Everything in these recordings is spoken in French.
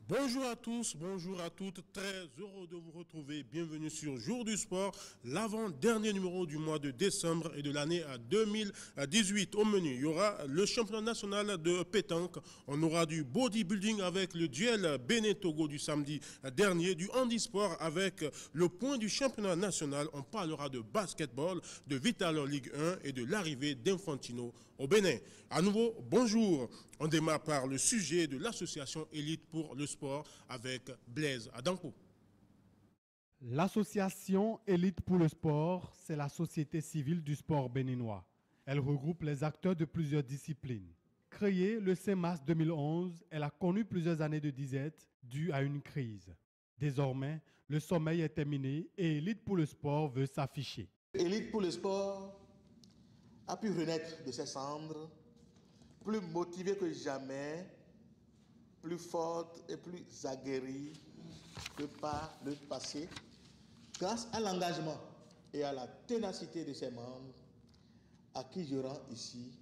Bonjour à tous, bonjour à toutes, très heureux de vous retrouver. Bienvenue sur Jour du Sport, l'avant-dernier numéro du mois de décembre et de l'année 2018. Au menu, il y aura le championnat national de pétanque, on aura du bodybuilding avec le duel Bénin-Togo du samedi dernier, du handisport avec le point du championnat national, on parlera de basketball, de Vital Ligue 1 et de l'arrivée d'Infantino au Bénin. À nouveau, bonjour. On démarre par le sujet de l'association Élite pour le sport avec Blaise Adanko. L'association Élite pour le sport, c'est la société civile du sport béninois. Elle regroupe les acteurs de plusieurs disciplines. Créée le 5 mars 2011, elle a connu plusieurs années de disette dues à une crise. Désormais, le sommeil est terminé et Élite pour le sport veut s'afficher. Élite pour le sport a pu renaître de ses cendres, plus motivée que jamais, plus forte et plus aguerrie que par le passé, grâce à l'engagement et à la ténacité de ses membres, à qui je rends ici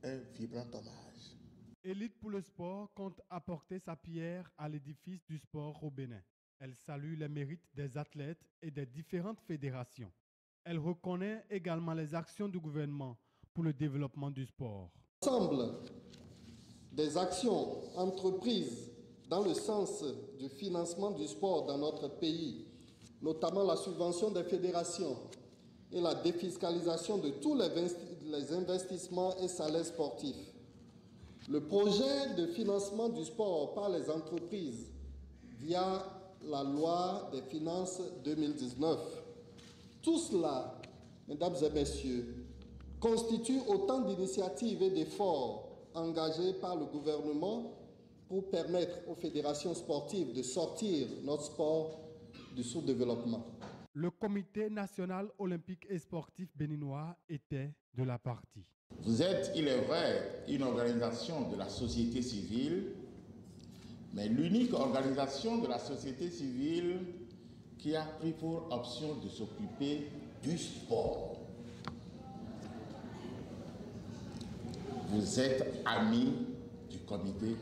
un vibrant hommage. Élite pour le sport compte apporter sa pierre à l'édifice du sport au Bénin. Elle salue les mérites des athlètes et des différentes fédérations. Elle reconnaît également les actions du gouvernement pour le développement du sport. L'ensemble des actions entreprises dans le sens du financement du sport dans notre pays, notamment la subvention des fédérations et la défiscalisation de tous les investissements et salaires sportifs, le projet de financement du sport par les entreprises via la loi des finances 2019, tout cela, mesdames et messieurs, constitue autant d'initiatives et d'efforts engagés par le gouvernement pour permettre aux fédérations sportives de sortir notre sport du sous-développement. Le Comité national olympique et sportif béninois était de la partie. Vous êtes, il est vrai, une organisation de la société civile, mais l'unique organisation de la société civile qui a pris pour option de s'occuper du sport. Vous êtes amis du Comité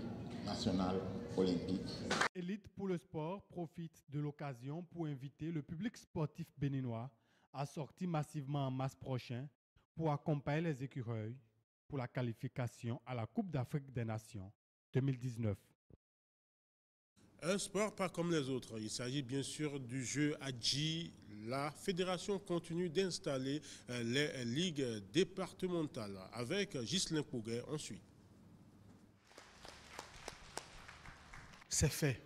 national olympique. Élite pour le sport profite de l'occasion pour inviter le public sportif béninois à sortir massivement en mars prochain pour accompagner les écureuils pour la qualification à la Coupe d'Afrique des Nations 2019. Un sport pas comme les autres. Il s'agit bien sûr du jeu Adji. La fédération continue d'installer les ligues départementales. Avec Ghislain Pouguet, on suit. C'est fait.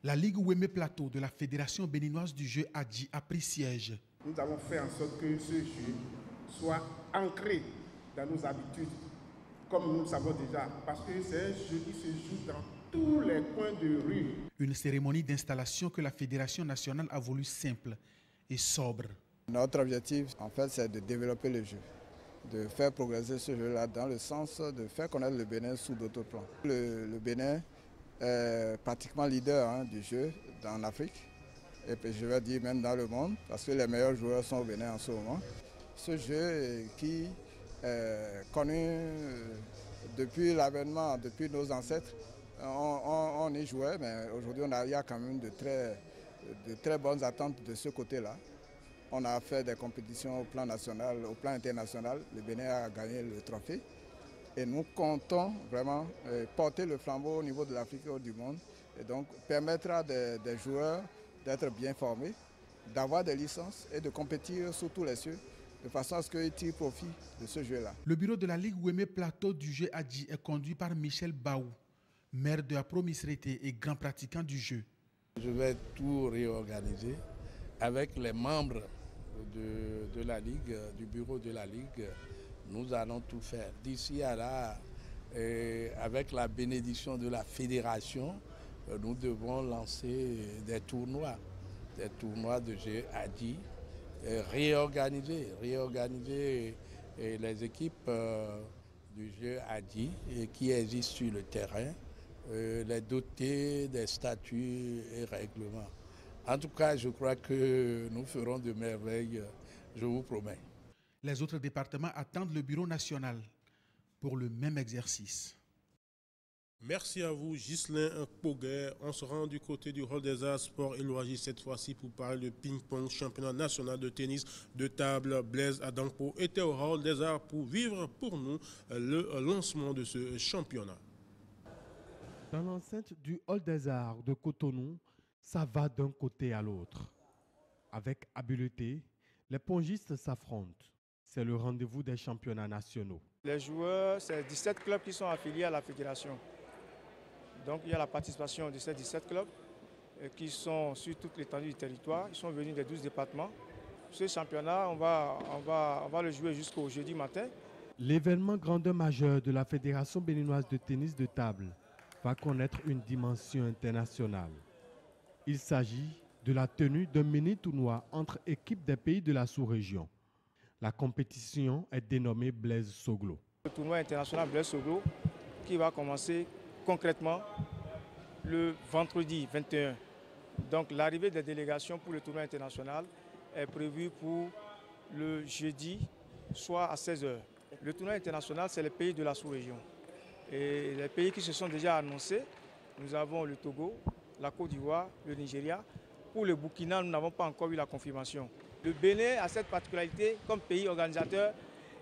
La Ligue Ouémé Plateau de la Fédération béninoise du jeu Adji a pris siège. Nous avons fait en sorte que ce jeu soit ancré dans nos habitudes, comme nous le savons déjà, parce que c'est un jeu qui se joue dans tous les coins de rue. Une cérémonie d'installation que la Fédération nationale a voulu simple et sobre. Notre objectif, en fait, c'est de développer le jeu, de faire progresser ce jeu-là dans le sens de faire connaître le Bénin sous d'autres plans. Le Bénin est pratiquement leader du jeu en Afrique, et puis je vais dire même dans le monde, parce que les meilleurs joueurs sont au Bénin en ce moment. Ce jeu qui est connu depuis l'avènement, depuis nos ancêtres, on y jouait, mais aujourd'hui il y a quand même de très bonnes attentes de ce côté-là. On a fait des compétitions au plan national, au plan international. Le Bénin a gagné le trophée. Et nous comptons vraiment porter le flambeau au niveau de l'Afrique et du monde. Et donc permettre des joueurs d'être bien formés, d'avoir des licences et de compétir sur tous les cieux, de façon à ce qu'ils tirent profit de ce jeu-là. Le bureau de la Ligue Ouémé Plateau du jeu Adji est conduit par Michel Baou, maire de Apro-Misrété et grand pratiquant du jeu. Je vais tout réorganiser avec les membres de la Ligue, du bureau de la Ligue. Nous allons tout faire. D'ici à là, avec la bénédiction de la fédération, nous devons lancer des tournois de jeu Adji, réorganiser les équipes du jeu Adji qui existent sur le terrain, les doter des statuts et règlements. En tout cas, je crois que nous ferons de merveilles, je vous promets. Les autres départements attendent le bureau national pour le même exercice. Merci à vous, Ghislain Poguet. On se rend du côté du Hall des Arts Sport et Loisirs cette fois-ci pour parler de ping-pong, championnat national de tennis de table. Blaise Adankpo était au Hall des Arts pour vivre pour nous le lancement de ce championnat. Dans l'enceinte du Hall des Arts de Cotonou, ça va d'un côté à l'autre. Avec habileté, les pongistes s'affrontent. C'est le rendez-vous des championnats nationaux. Les joueurs, c'est 17 clubs qui sont affiliés à la fédération. Donc il y a la participation de ces 17 clubs qui sont sur toute l'étendue du territoire. Ils sont venus des 12 départements. Ce championnat, on va le jouer jusqu'au jeudi matin. L'événement grandeur majeure de la Fédération béninoise de tennis de table va connaître une dimension internationale. Il s'agit de la tenue d'un mini-tournoi entre équipes des pays de la sous-région. La compétition est dénommée Blaise Soglo. Le tournoi international Blaise Soglo qui va commencer concrètement le vendredi 21. Donc l'arrivée des délégations pour le tournoi international est prévue pour le jeudi, soit à 16h. Le tournoi international, c'est les pays de la sous-région. Et les pays qui se sont déjà annoncés, nous avons le Togo, la Côte d'Ivoire, le Nigeria. Pour le Burkina, nous n'avons pas encore eu la confirmation. Le Bénin a cette particularité comme pays organisateur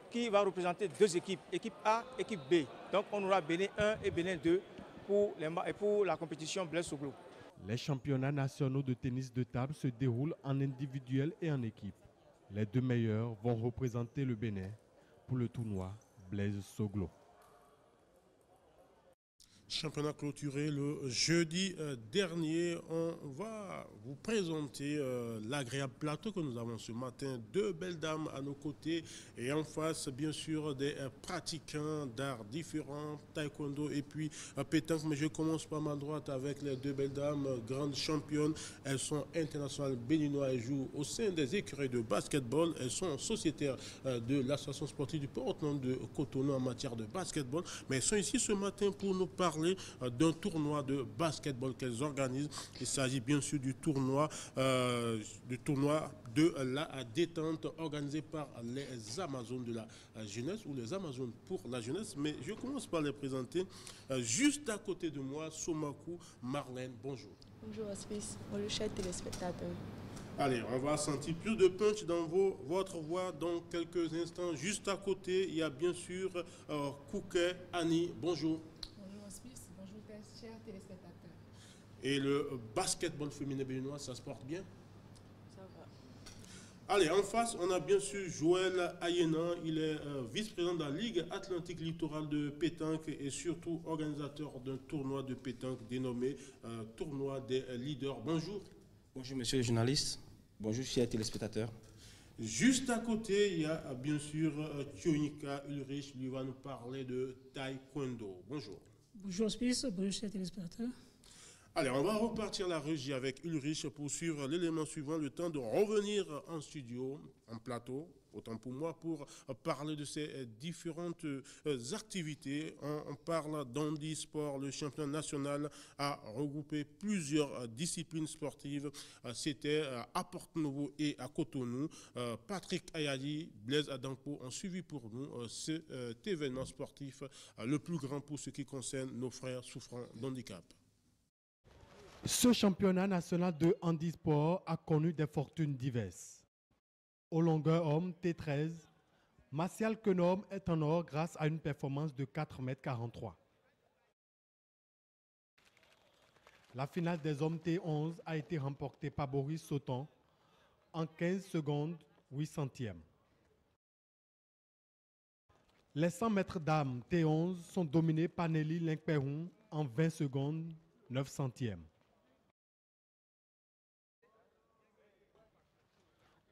qui va représenter deux équipes, équipe A, équipe B. Donc on aura Bénin 1 et Bénin 2 pour la compétition Blaise Soglo. Les championnats nationaux de tennis de table se déroulent en individuel et en équipe. Les deux meilleurs vont représenter le Bénin pour le tournoi Blaise Soglo. Championnat clôturé le jeudi dernier. On va vous présenter l'agréable plateau que nous avons ce matin. Deux belles dames à nos côtés et en face, bien sûr, des pratiquants d'arts différents, taekwondo et puis pétanque. Mais je commence par ma droite avec les deux belles dames, grandes championnes. Elles sont internationales béninoises et jouent au sein des écuries de basketball. Elles sont sociétaires de l'association sportive du port autonome de Cotonou en matière de basketball. Mais elles sont ici ce matin pour nous parler d'un tournoi de basketball qu'elles organisent. Il s'agit bien sûr du tournoi de la détente organisé par les Amazones de la jeunesse ou les Amazones pour la jeunesse. Mais je commence par les présenter. Juste à côté de moi, Somakou Marlène, bonjour. Bonjour Aspice, bonjour chers téléspectateurs. Allez, on va sentir plus de punch dans votre voix dans quelques instants. Juste à côté, il y a bien sûr Kouké Annie, bonjour. Chers téléspectateurs. Et le basketball féminin béninois, ça se porte bien? Ça va. Allez, en face, on a bien sûr Joël Ayena. Il est vice-président de la Ligue Atlantique Littorale de pétanque et surtout organisateur d'un tournoi de pétanque dénommé Tournoi des leaders. Bonjour. Bonjour, monsieur le journaliste. Bonjour, chers téléspectateurs. Juste à côté, il y a bien sûr Thionika Ulrich. Lui va nous parler de taekwondo. Bonjour. Bonjour Spice, bonjour chers téléspectateurs. Allez, on va repartir la régie avec Ulrich pour suivre l'élément suivant, le temps de revenir en studio, en plateau, autant pour moi, pour parler de ces différentes activités. On parle d'handisport. Le championnat national a regroupé plusieurs disciplines sportives. C'était à Porte-Nouveau et à Cotonou. Patrick Ayali, Blaise Adankpo ont suivi pour nous cet événement sportif, le plus grand pour ce qui concerne nos frères souffrant d'handicap. Ce championnat national de handisport a connu des fortunes diverses. Au longueur homme T13, Martial Kenom est en or grâce à une performance de 4,43 m. La finale des hommes T11 a été remportée par Boris Sauton en 15 secondes 8 centièmes. Les 100 mètres dames T11 sont dominés par Nelly Linkperron en 20 secondes 9 centièmes.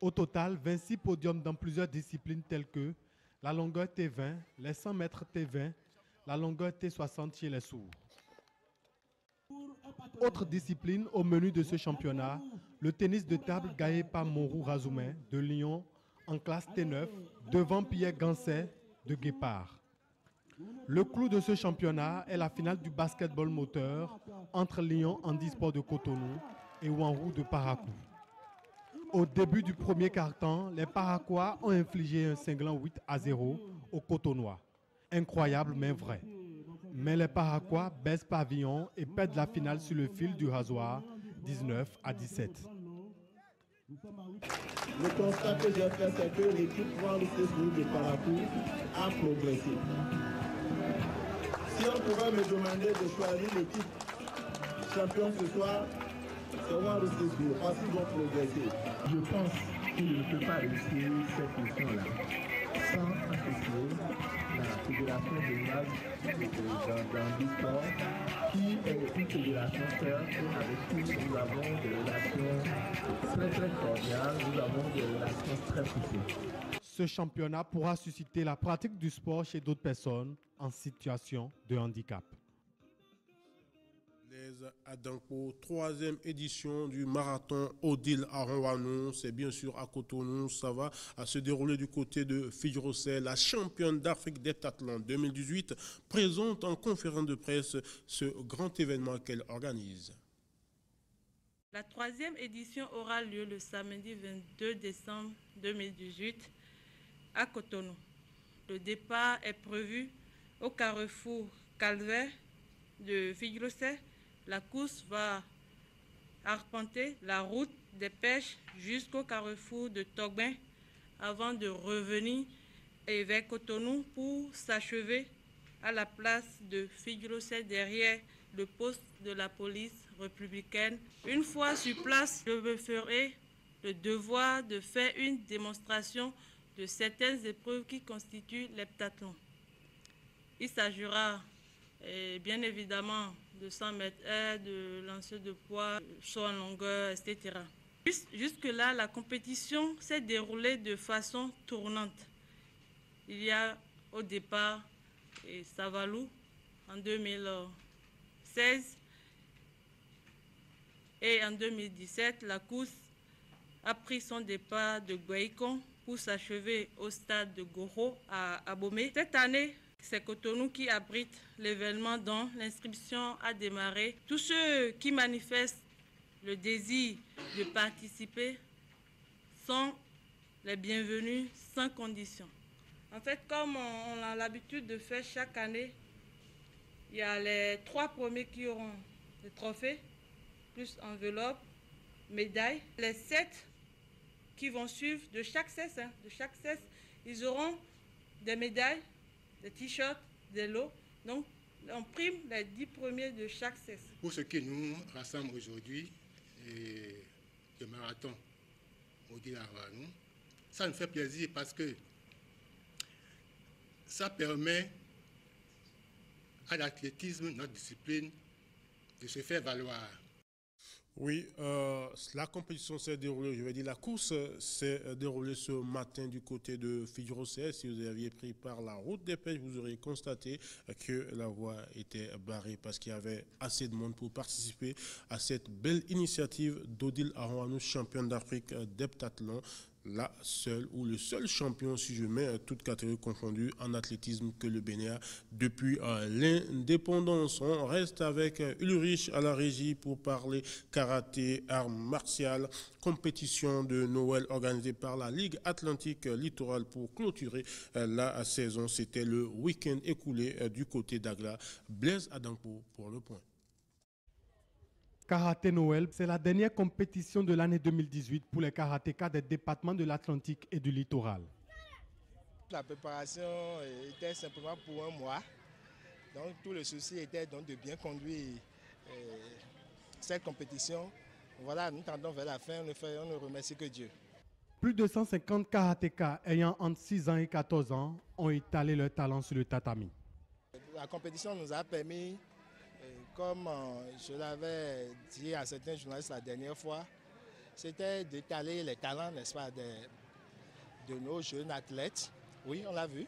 Au total, 26 podiums dans plusieurs disciplines telles que la longueur T20, les 100 mètres T20, la longueur T60 chez les sourds. Autre discipline au menu de ce championnat, le tennis de table gagné par Monroux Razoumen de Lyon en classe T9 devant Pierre Gansset de Guépard. Le clou de ce championnat est la finale du basketball moteur entre Lyon Handisport de Cotonou et Wanroo de Parakou. Au début du premier quart-temps, les Paraquois ont infligé un cinglant 8-0 aux Cotonois. Incroyable mais vrai. Mais les Paraquois baissent pavillon et perdent la finale sur le fil du rasoir, 19-17. Le constat que j'ai fait, c'est que l'équipe de Parakou a progressé. Si on pouvait me demander de choisir l'équipe champion ce soir, c'est Ouarou-Sesbou, parce qu'ils vont progresser. Je pense qu'il ne peut pas réussir cette mission-là sans associer la fédération de base dans l'histoire, qui est une fédération sœur avec qui nous avons des relations très cordiales, nous avons des relations très poussées. Ce championnat pourra susciter la pratique du sport chez d'autres personnes en situation de handicap. À Dankpo, 3e édition du marathon Odile Aronwanou, c'est bien sûr à Cotonou, ça va se dérouler du côté de Figueroa. La championne d'Afrique d'heptathlon 2018 présente en conférence de presse ce grand événement qu'elle organise. La 3e édition aura lieu le samedi 22 décembre 2018 à Cotonou. Le départ est prévu au carrefour Calvaire de Figueroa. La course va arpenter la route des pêches jusqu'au carrefour de Togbin avant de revenir vers Cotonou pour s'achever à la place de Figueroa derrière le poste de la police républicaine. Une fois sur place, je me ferai le devoir de faire une démonstration de certaines épreuves qui constituent l'heptathlon. Il s'agira bien évidemment de 100 mètres air, de lancer de poids, saut en longueur, etc. Jusque-là, la compétition s'est déroulée de façon tournante. Il y a au départ Savalou en 2016 et en 2017, la course a pris son départ de Guaïkon pour s'achever au stade de Goro à Abomey. Cette année, c'est Cotonou qui abrite l'événement dont l'inscription a démarré. Tous ceux qui manifestent le désir de participer sont les bienvenus sans condition. En fait, comme on a l'habitude de faire chaque année, il y a les 3 premiers qui auront des trophées, plus enveloppe, médaille. Les 7 qui vont suivre de chaque sexe, ils auront des médailles, des t-shirts, des lots. Donc, on prime les 10 premiers de chaque sexe. Pour ce qui nous rassemble aujourd'hui, le marathon Odile Aronwanou, ça nous fait plaisir parce que ça permet à l'athlétisme, notre discipline, de se faire valoir. Oui, la compétition s'est déroulée, je vais dire la course s'est déroulée ce matin du côté de Figueroa. Si vous aviez pris par la route des pêches, vous auriez constaté que la voie était barrée parce qu'il y avait assez de monde pour participer à cette belle initiative d'Odile Aronwanou, championne d'Afrique d'heptathlon. La seule ou le seul champion, si je mets toutes catégories confondues, en athlétisme que le Bénin a depuis l'indépendance. On reste avec Ulrich à la régie pour parler karaté, arts martiales, compétition de Noël organisée par la Ligue Atlantique Littorale pour clôturer la saison. C'était le week-end écoulé du côté d'Agla. Blaise Adankpo pour le point. Karaté Noël, c'est la dernière compétition de l'année 2018 pour les karatékas des départements de l'Atlantique et du littoral. La préparation était simplement pour un mois. Donc tout le souci était donc de bien conduire cette compétition. Voilà, nous tendons vers la fin, on ne remercie que Dieu. Plus de 150 karatékas ayant entre 6 ans et 14 ans ont étalé leur talent sur le tatami. La compétition nous a permis, comme je l'avais dit à certains journalistes la dernière fois, c'était d'étaler les talents, n'est-ce pas, de nos jeunes athlètes. Oui, on l'a vu.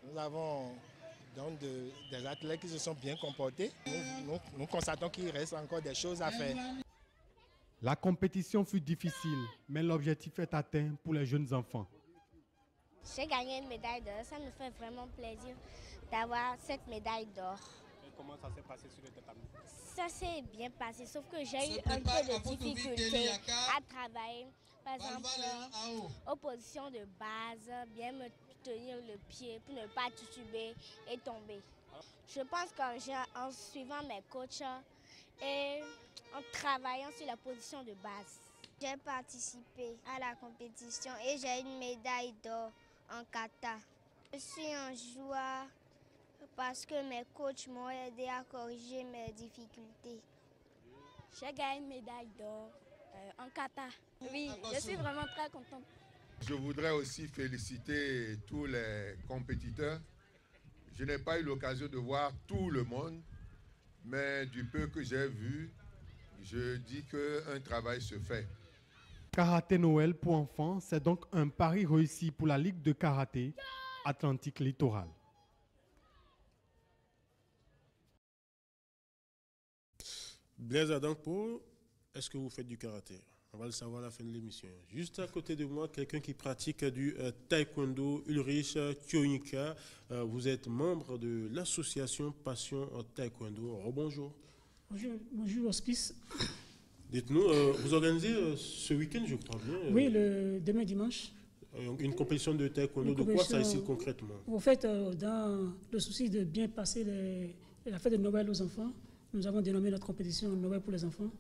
Nous avons donc des athlètes qui se sont bien comportés. Nous constatons qu'il reste encore des choses à faire. La compétition fut difficile, mais l'objectif est atteint pour les jeunes enfants. J'ai gagné une médaille d'or. Ça me fait vraiment plaisir d'avoir cette médaille d'or. Comment ça s'est passé sur le tatami? Ça s'est bien passé, sauf que j'ai eu un peu de difficulté à travailler. Par exemple, aux positions de base, bien me tenir le pied pour ne pas tituber et tomber. Je pense qu'en suivant mes coachs et en travaillant sur la position de base. J'ai participé à la compétition et j'ai une médaille d'or en kata. Je suis un joueur parce que mes coachs m'ont aidé à corriger mes difficultés. J'ai gagné une médaille d'or en kata. Oui, je suis vraiment très contente. Je voudrais aussi féliciter tous les compétiteurs. Je n'ai pas eu l'occasion de voir tout le monde, mais du peu que j'ai vu, je dis qu'un travail se fait. Karaté Noël pour enfants, c'est donc un pari réussi pour la Ligue de karaté Atlantique Littoral. Blaise Adampo, est-ce que vous faites du karaté? On va le savoir à la fin de l'émission. Juste à côté de moi, quelqu'un qui pratique du taekwondo, Ulrich Tionika. Vous êtes membre de l'association Passion Taekwondo. Rebonjour. Bonjour Hospice. Dites-nous, vous organisez ce week-end, je crois bien. Oui, demain dimanche. Une compétition de taekwondo, de quoi s'agit-il concrètement? En fait, dans le souci de bien passer la fête de Noël aux enfants, nous avons dénommé notre compétition Noël pour les enfants.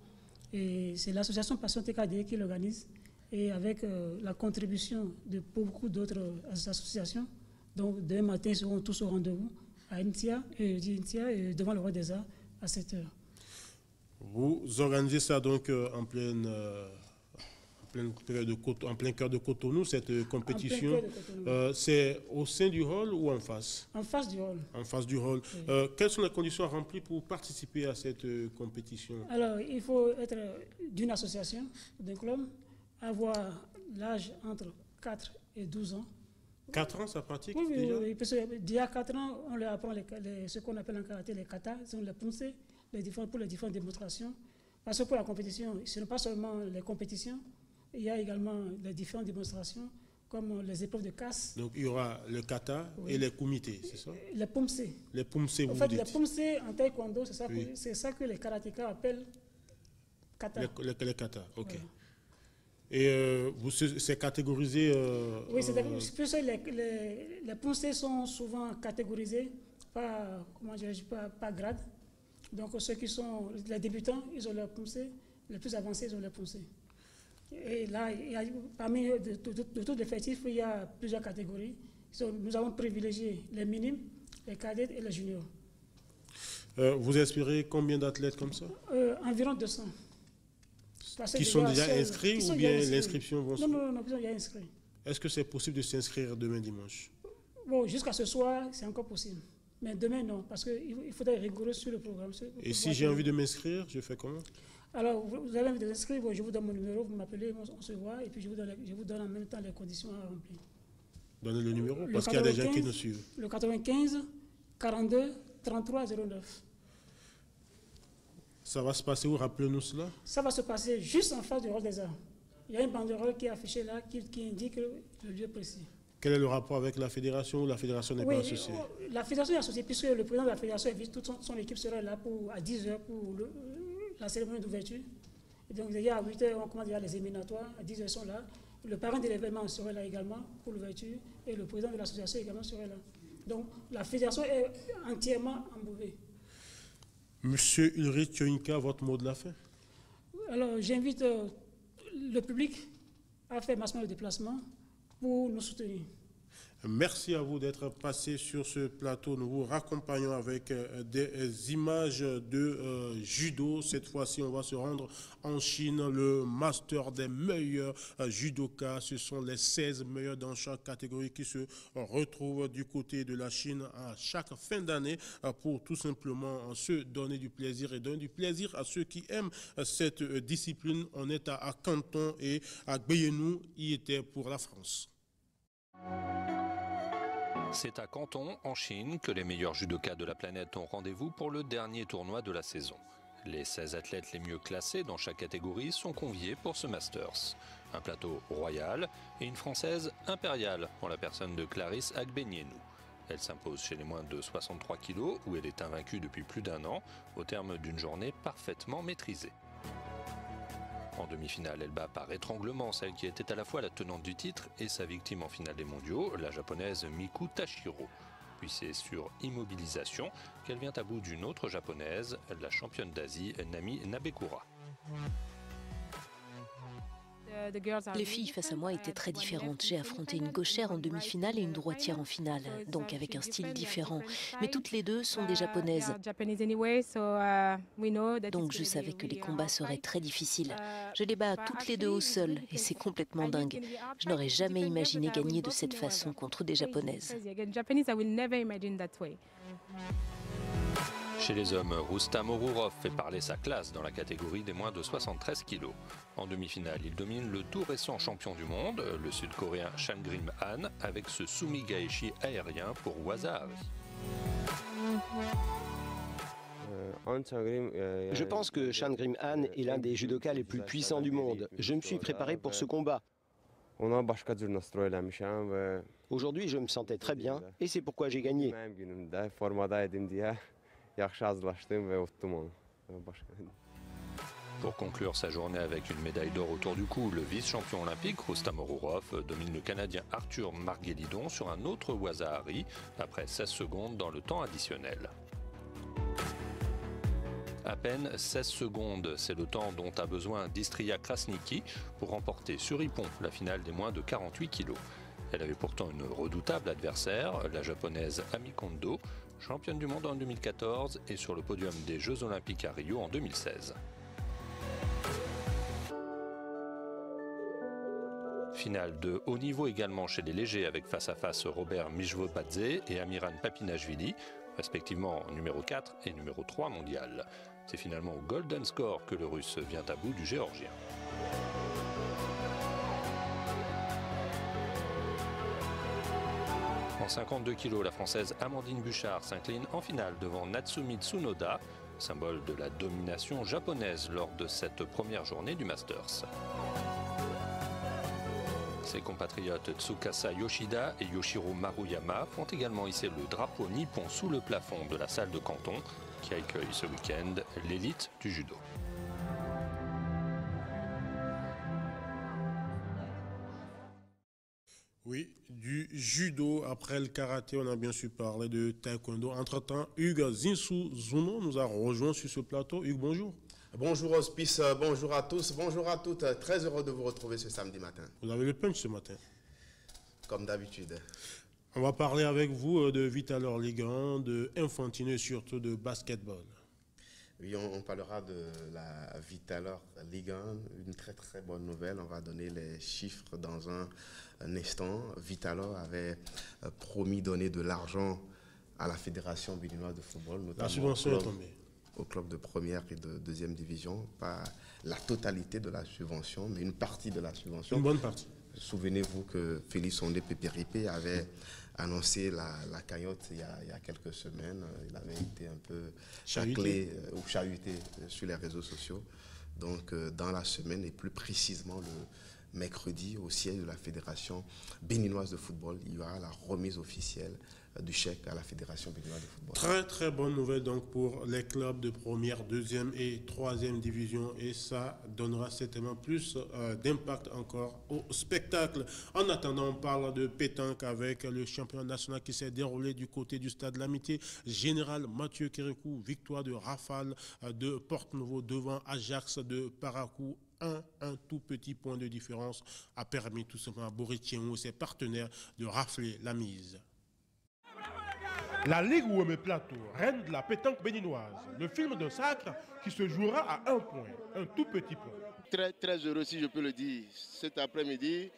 Et c'est l'association Passion TKD qui l'organise, et avec la contribution de beaucoup d'autres associations. Donc demain matin, ils seront tous au rendez-vous à Intia, et devant le Roi des Arts à 7h. Vous organisez ça donc en plein cœur de Cotonou, cette compétition. C'est au sein du hall ou en face? En face du hall. En face du hall. Oui. Quelles sont les conditions remplies pour participer à cette compétition? Alors, il faut être d'une association, d'un club, avoir l'âge entre 4 et 12 ans. 4 ans, ça pratique oui, déjà? Oui, parce qu'il y a 4 ans, on leur apprend ce qu'on appelle en karaté les katas, ce sont les poussées, pour les différentes démonstrations. Parce que pour la compétition, ce n'est pas seulement les compétitions, il y a également les différentes démonstrations, comme les épreuves de casse. Donc il y aura le kata et les comités, c'est ça? Les pomsés. Les pomsés, vous dites. En fait, dites. les pomsés en taekwondo, c'est ça que les karatékas appellent kata. Les kata, ok. Voilà. Et c'est catégorisé oui, les pomsés sont souvent catégorisés par grade. Donc ceux qui sont les débutants, ils ont leurs pomsés, les plus avancés, ils ont leurs pomsés. Et là, parmi de tout l'effectif, il y a plusieurs catégories. Nous avons privilégié les minimes, les cadets et les juniors. Vous espérez combien d'athlètes comme ça? Environ 200. Qui sont déjà inscrits ou bien l'inscription va se... Non, ils sont déjà inscrits. Est-ce que c'est possible de s'inscrire demain dimanche? Bon, jusqu'à ce soir, c'est encore possible. Mais demain, non, parce qu'il faudrait être rigoureux sur le programme. Et si j'ai envie de m'inscrire, je fais comment? Alors, vous avez envie de s'inscrire, je vous donne mon numéro, vous m'appelez, on se voit, et puis je vous donne en même temps les conditions à remplir. Donnez le numéro, parce qu'il y a des gens qui nous suivent. Le 95 42 33 09. Ça va se passer où? Rappelez-nous cela. Ça va se passer juste en face du Hall des Arts. Il y a une banderole qui est affichée là, qui indique le lieu précis. Quel est le rapport avec la fédération ou la fédération n'est pas associée? La fédération est associée puisque le président de la fédération invite toute son équipe sera là à 10h pour la cérémonie d'ouverture. Donc déjà à 8h, on commence déjà les éliminatoires, à 10h ils sont là. Le parrain de l'événement serait là également pour l'ouverture et le président de l'association également serait là. Donc la fédération est entièrement embourvée. Monsieur Ulrich Tionika, votre mot de la fin? Alors j'invite le public à faire massivement le déplacement pour nous soutenir. Merci à vous d'être passé sur ce plateau. Nous vous raccompagnons avec des images de judo. Cette fois-ci, on va se rendre en Chine. Le master des meilleurs judokas, ce sont les 16 meilleurs dans chaque catégorie qui se retrouvent du côté de la Chine à chaque fin d'année pour tout simplement se donner du plaisir et donner du plaisir à ceux qui aiment cette discipline. On est à Canton et à Gbeyenou, y était pour la France. C'est à Canton, en Chine, que les meilleurs judokas de la planète ont rendez-vous pour le dernier tournoi de la saison. Les 16 athlètes les mieux classés dans chaque catégorie sont conviés pour ce Masters. Un plateau royal et une Française impériale en la personne de Clarisse Agbenienou. Elle s'impose chez les moins de 63 kg où elle est invaincue depuis plus d'1 an au terme d'une journée parfaitement maîtrisée. En demi-finale, elle bat par étranglement celle qui était à la fois la tenante du titre et sa victime en finale des mondiaux, la japonaise Miku Tashiro. Puis c'est sur immobilisation qu'elle vient à bout d'une autre japonaise, la championne d'Asie, Nami Nabekura. Les filles face à moi étaient très différentes. J'ai affronté une gauchère en demi-finale et une droitière en finale, donc avec un style différent. Mais toutes les deux sont des japonaises. Donc je savais que les combats seraient très difficiles. Je les bats toutes les deux au sol et c'est complètement dingue. Je n'aurais jamais imaginé gagner de cette façon contre des japonaises. Chez les hommes, Rustam Orurov fait parler sa classe dans la catégorie des moins de 73 kg. En demi-finale, il domine le tout récent champion du monde, le sud-coréen Changrim Han, avec ce Sumigaeshi aérien pour Waza-Ari. Je pense que Changrim Han est l'un des judokas les plus puissants du monde. Je me suis préparé pour ce combat. Aujourd'hui, je me sentais très bien et c'est pourquoi j'ai gagné. Pour conclure sa journée avec une médaille d'or autour du cou, le vice-champion olympique Rustam Orurov domine le Canadien Arthur Marguelidon sur un autre Waza-Ari après 16 secondes dans le temps additionnel. À peine 16 secondes, c'est le temps dont a besoin d'Istria Krasniki pour remporter sur Ippon la finale des moins de 48 kg. Elle avait pourtant une redoutable adversaire, la japonaise Ami Kondo, championne du monde en 2014 et sur le podium des Jeux Olympiques à Rio en 2016. Finale de haut niveau également chez les légers avec face à face Robert Mijvobadze et Amiran Papinashvili, respectivement numéro 4 et numéro 3 mondial. C'est finalement au golden score que le Russe vient à bout du Géorgien. En 52 kg, la Française Amandine Bouchard s'incline en finale devant Natsumi Tsunoda, symbole de la domination japonaise lors de cette première journée du Masters. Ses compatriotes Tsukasa Yoshida et Yoshiro Maruyama font également hisser le drapeau nippon sous le plafond de la salle de Canton qui accueille ce week-end l'élite du judo. Oui, du judo. Après le karaté, on a bien sûr parlé de taekwondo. Entre-temps, Hugues Zinsou-Zuno nous a rejoint sur ce plateau. Hugues, bonjour. Bonjour Hospice, bonjour à tous, bonjour à toutes. Très heureux de vous retrouver ce samedi matin. Vous avez le punch ce matin. Comme d'habitude. On va parler avec vous de Vitalor Ligue 1, de Infantino et surtout de basketball. Oui, on parlera de la Vitalor Ligue 1, une très très bonne nouvelle. On va donner les chiffres dans un instant. Vitalor avait promis donner de l'argent à la Fédération béninoise de football, notamment la subvention est tombée. Au club de première et de deuxième division, pas la totalité de la subvention, mais une partie de la subvention. Une bonne partie. Souvenez-vous que Félix Ondé-Pépéripé avait annoncé la cagnotte il y a quelques semaines. Il avait été un peu chahuté sur les réseaux sociaux. Donc dans la semaine et plus précisément le mercredi au siège de la Fédération béninoise de football, il y aura la remise officielle du chèque à la Fédération béninoise de football. Très très bonne nouvelle donc pour les clubs de première, deuxième et troisième division et ça donnera certainement plus d'impact encore au spectacle. En attendant, on parle de pétanque avec le championnat national qui s'est déroulé du côté du stade de l'Amitié. Général Mathieu Kérékou, victoire de Rafale de Porte-Nouveau devant Ajax de Parakou. Un tout petit point de différence a permis tout simplement à Boris Tchéou et ses partenaires de rafler la mise. La Ligue Ouémé Plateau, reine de la pétanque béninoise, le film d'un sacre qui se jouera à un point, un tout petit point. Très très heureux si je peux le dire. Cet après-midi,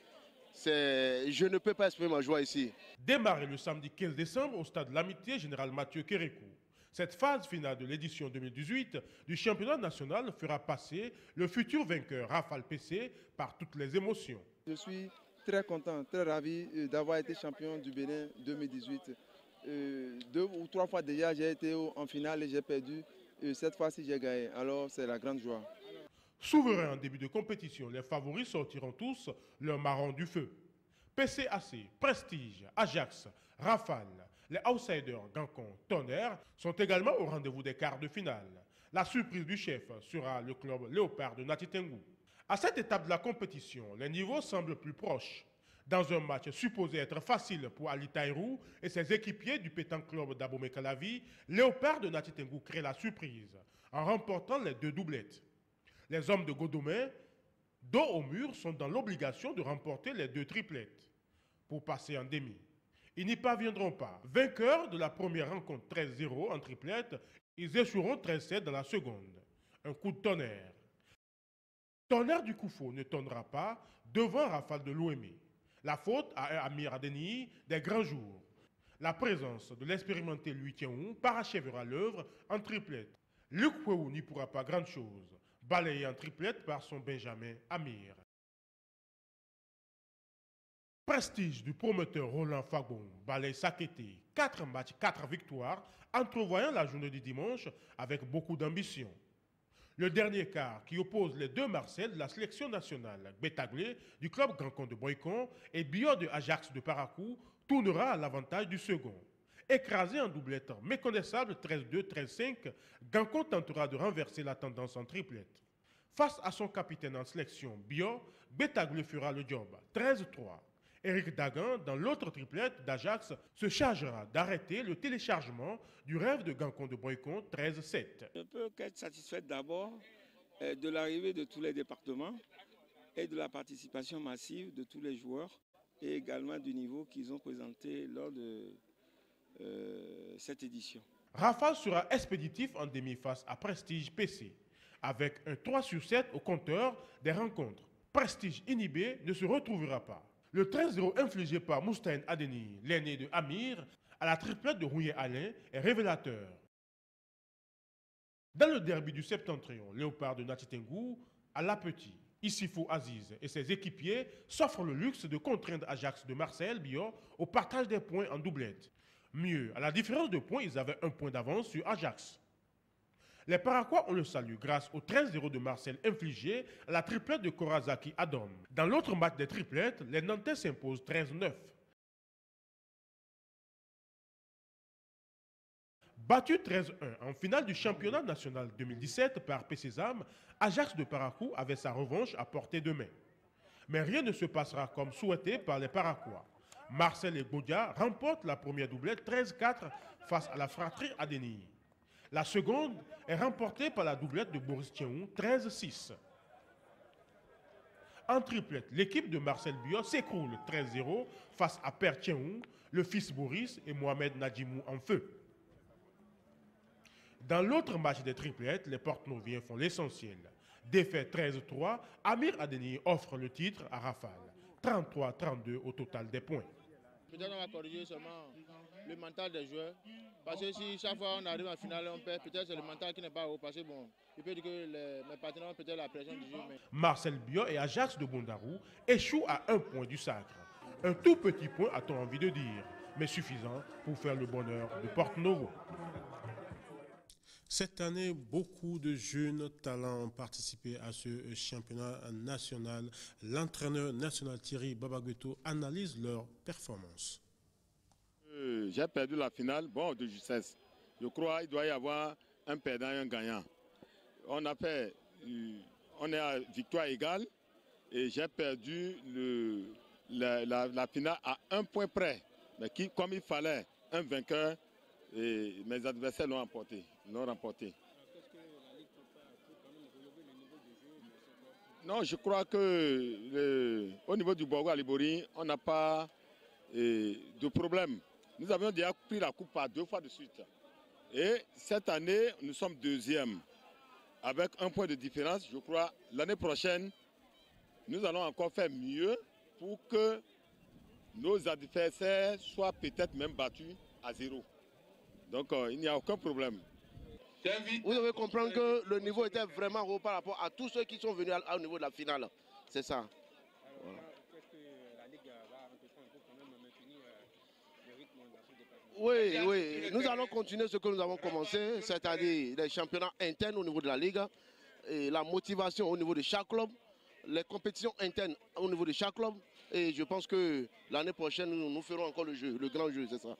je ne peux pas exprimer ma joie ici. Démarré le samedi 15 décembre au stade de l'Amitié, Général Mathieu Kérékou. Cette phase finale de l'édition 2018 du championnat national fera passer le futur vainqueur Rafale PC par toutes les émotions. Je suis très content, très ravi d'avoir été champion du Bénin 2018. 2 ou 3 fois déjà, j'ai été en finale et j'ai perdu. Cette fois-ci, j'ai gagné. Alors, c'est la grande joie. Souverain en début de compétition, les favoris sortiront tous leur marron du feu. PCAC, Prestige, Ajax, Rafale, les outsiders Gancon, Tonnerre sont également au rendez-vous des quarts de finale. La surprise du chef sera le club Léopard de Natitengu. À cette étape de la compétition, les niveaux semblent plus proches. Dans un match supposé être facile pour Ali Taïrou et ses équipiers du Pétanque Club d'Abomey-Calavi, Léopard de Nati Tengou crée la surprise en remportant les 2 doublettes. Les hommes de Godomé, dos au mur, sont dans l'obligation de remporter les 2 triplettes pour passer en demi. Ils n'y parviendront pas. Vainqueurs de la première rencontre 13-0 en triplette, ils échoueront 13-7 dans la seconde. Un coup de tonnerre. Tonnerre du Koufo ne tonnera pas devant Rafale de l'OMI. La faute à Amir Adeni des grands jours. La présence de l'expérimenté Louis Tiaou parachèvera l'œuvre en triplette. Luc Kouéou n'y pourra pas grand-chose, balayé en triplette par son Benjamin Amir. Prestige du promoteur Roland Fagon balaye Sakété, 4 matchs, 4 victoires, entrevoyant la journée du dimanche avec beaucoup d'ambition. Le dernier quart qui oppose les 2 Marcel de la sélection nationale, Bétaglé du club Gancon de Boycon et Biot de Ajax de Paracou tournera à l'avantage du second. Écrasé en doublette méconnaissable 13-2, 13-5, Gancon tentera de renverser la tendance en triplette. Face à son capitaine en sélection, Biot, Bétaglé fera le job, 13-3. Eric Dagan, dans l'autre triplette d'Ajax, se chargera d'arrêter le téléchargement du rêve de Gancon de Boycon 13-7. Je ne peux qu'être satisfait d'abord de l'arrivée de tous les départements et de la participation massive de tous les joueurs et également du niveau qu'ils ont présenté lors de cette édition. Rafale sera expéditif en demi face à Prestige PC, avec un 3/7 au compteur des rencontres. Prestige inhibé ne se retrouvera pas. Le 13-0 infligé par Moustaine Adeni, l'aîné de Amir, à la triplette de Rouillet Alain est révélateur. Dans le derby du Septentrion, Léopard de Nati Tengou, à La Petit, Issifou Aziz et ses équipiers s'offrent le luxe de contraindre Ajax de Marseille Biot au partage des points en doublette. Mieux, à la différence de points, ils avaient 1 point d'avance sur Ajax. Les Paraquois ont le salut grâce au 13-0 de Marseille infligé à la triplette de Korazaki Adom. Dans l'autre match des triplettes, les Nantais s'imposent 13-9. Battu 13-1 en finale du championnat national 2017 par PCSAM, Ajax de Paracou avait sa revanche à portée de main. Mais rien ne se passera comme souhaité par les Paraquois. Marcel et Gaudia remportent la première doublette 13-4 face à la fratrie Adeni. La seconde est remportée par la doublette de Boris Tiaou, 13-6. En triplette, l'équipe de Marcel Biot s'écroule 13-0 face à Père Tiaou, le fils Boris et Mohamed Nadjimou en feu. Dans l'autre match des triplettes, les Porte-Noviens font l'essentiel. Défait 13-3, Amir Adeni offre le titre à Rafale. 33-32 au total des points. Peut-être on va corriger seulement le mental des joueurs. Parce que si chaque fois on arrive en finale, on perd, peut-être c'est le mental qui n'est pas haut. Parce que bon, il peut dire que mes partenaires ont peut-être la pression du jeu. Mais... Marcel Biot et Ajax de Bondarou échouent à 1 point du sacre. Un tout petit point, a-t-on envie de dire, mais suffisant pour faire le bonheur de Porte-Novo. Cette année, beaucoup de jeunes talents ont participé à ce championnat national. L'entraîneur national Thierry Babagueto analyse leur performance. J'ai perdu la finale, bon, de justesse. Je crois qu'il doit y avoir un perdant et un gagnant. On est à victoire égale et j'ai perdu la finale à 1 point près. Mais comme il fallait un vainqueur, et mes adversaires l'ont remporté. Non, je crois que au niveau du Borgo Alibori, on n'a pas de problème. Nous avions déjà pris la coupe par 2 fois de suite. Et cette année, nous sommes 2e. Avec 1 point de différence, je crois, l'année prochaine, nous allons encore faire mieux pour que nos adversaires soient peut-être même battus à 0. Donc, il n'y a aucun problème. Vous devez comprendre que le niveau était vraiment haut par rapport à tous ceux qui sont venus au niveau de la finale. C'est ça. Voilà. Oui. Nous allons continuer ce que nous avons commencé, c'est-à-dire les championnats internes au niveau de la Ligue, et la motivation au niveau de chaque club, les compétitions internes au niveau de chaque club. Et je pense que l'année prochaine, nous ferons encore le jeu, le grand jeu, c'est ça.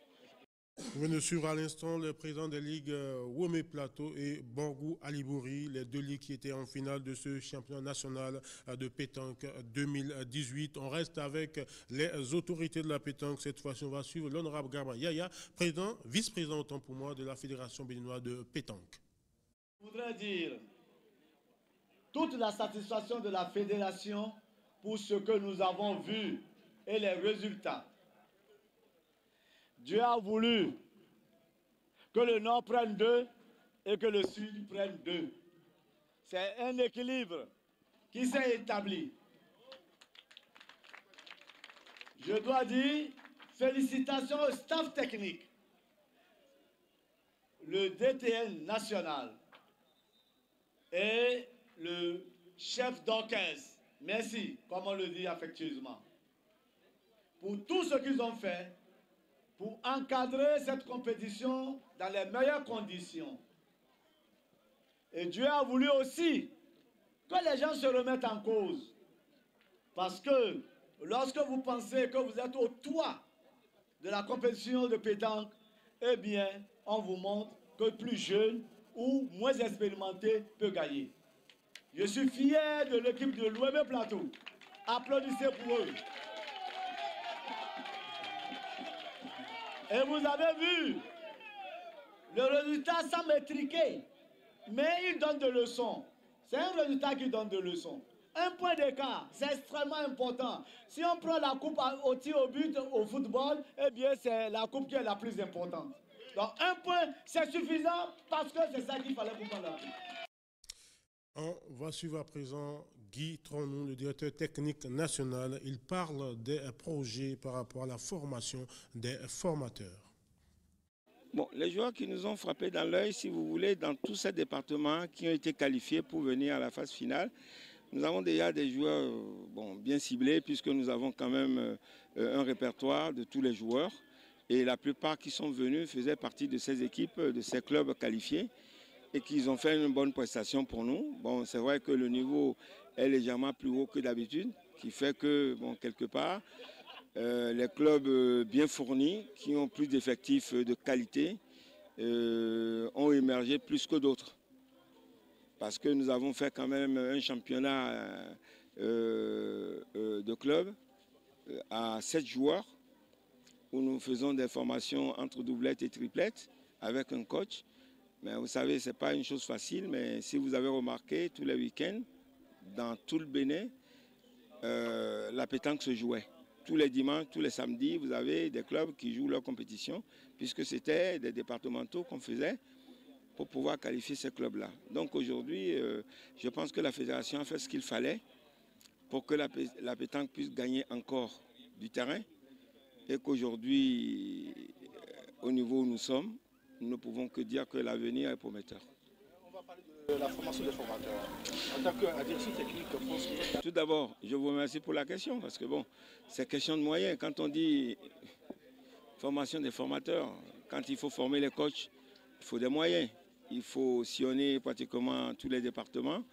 Vous venez de suivre à l'instant le président des ligues Womé Plateau et Borgou Alibouri, les deux ligues qui étaient en finale de ce championnat national de pétanque 2018. On reste avec les autorités de la pétanque. Cette fois-ci, on va suivre l'honorable Garba Yaya, président, vice-président autant pour moi de la Fédération béninoise de pétanque. Je voudrais dire toute la satisfaction de la fédération pour ce que nous avons vu et les résultats. Dieu a voulu que le Nord prenne 2 et que le Sud prenne 2. C'est un équilibre qui s'est établi. Je dois dire félicitations au staff technique, le DTN national et le chef d'orchestre. Merci, comme on le dit affectueusement, pour tout ce qu'ils ont fait pour encadrer cette compétition dans les meilleures conditions. Et Dieu a voulu aussi que les gens se remettent en cause. Parce que lorsque vous pensez que vous êtes au toit de la compétition de pétanque, eh bien, on vous montre que plus jeune ou moins expérimenté peut gagner. Je suis fier de l'équipe de l'Ouémé Plateau. Applaudissez pour eux. Et vous avez vu le résultat sans m'étriquer, mais il donne des leçons. C'est un résultat qui donne des leçons. Un point d'écart, c'est extrêmement important. Si on prend la coupe au tir au but au football, eh bien c'est la coupe qui est la plus importante. Donc un point, c'est suffisant parce que c'est ça qu'il fallait pour prendre la coupe. On va suivre à présent Guy Tronon, le directeur technique national. Il parle des projets par rapport à la formation des formateurs. Bon, les joueurs qui nous ont frappés dans l'œil, si vous voulez, dans tous ces départements qui ont été qualifiés pour venir à la phase finale, nous avons déjà des joueurs bien ciblés puisque nous avons quand même un répertoire de tous les joueurs. Et la plupart qui sont venus faisaient partie de ces équipes, de ces clubs qualifiés et qu'ils ont fait une bonne prestation pour nous. Bon, c'est vrai que le niveau est légèrement plus haut que d'habitude, qui fait que, quelque part, les clubs bien fournis, qui ont plus d'effectifs de qualité, ont émergé plus que d'autres. Parce que nous avons fait quand même un championnat de clubs à 7 joueurs, où nous faisons des formations entre doublettes et triplettes avec un coach. Mais vous savez, ce n'est pas une chose facile, mais si vous avez remarqué, tous les week-ends, dans tout le Bénin, la pétanque se jouait. Tous les dimanches, tous les samedis, vous avez des clubs qui jouent leur compétition, puisque c'était des départementaux qu'on faisait pour pouvoir qualifier ces clubs-là. Donc aujourd'hui, je pense que la fédération a fait ce qu'il fallait pour que la pétanque puisse gagner encore du terrain et qu'aujourd'hui, au niveau où nous sommes, nous ne pouvons que dire que l'avenir est prometteur. On va parler de la formation des formateurs. En tant que direction technique, tout d'abord, je vous remercie pour la question parce que c'est question de moyens. Quand on dit formation des formateurs, quand il faut former les coachs, il faut des moyens. Il faut sillonner pratiquement tous les départements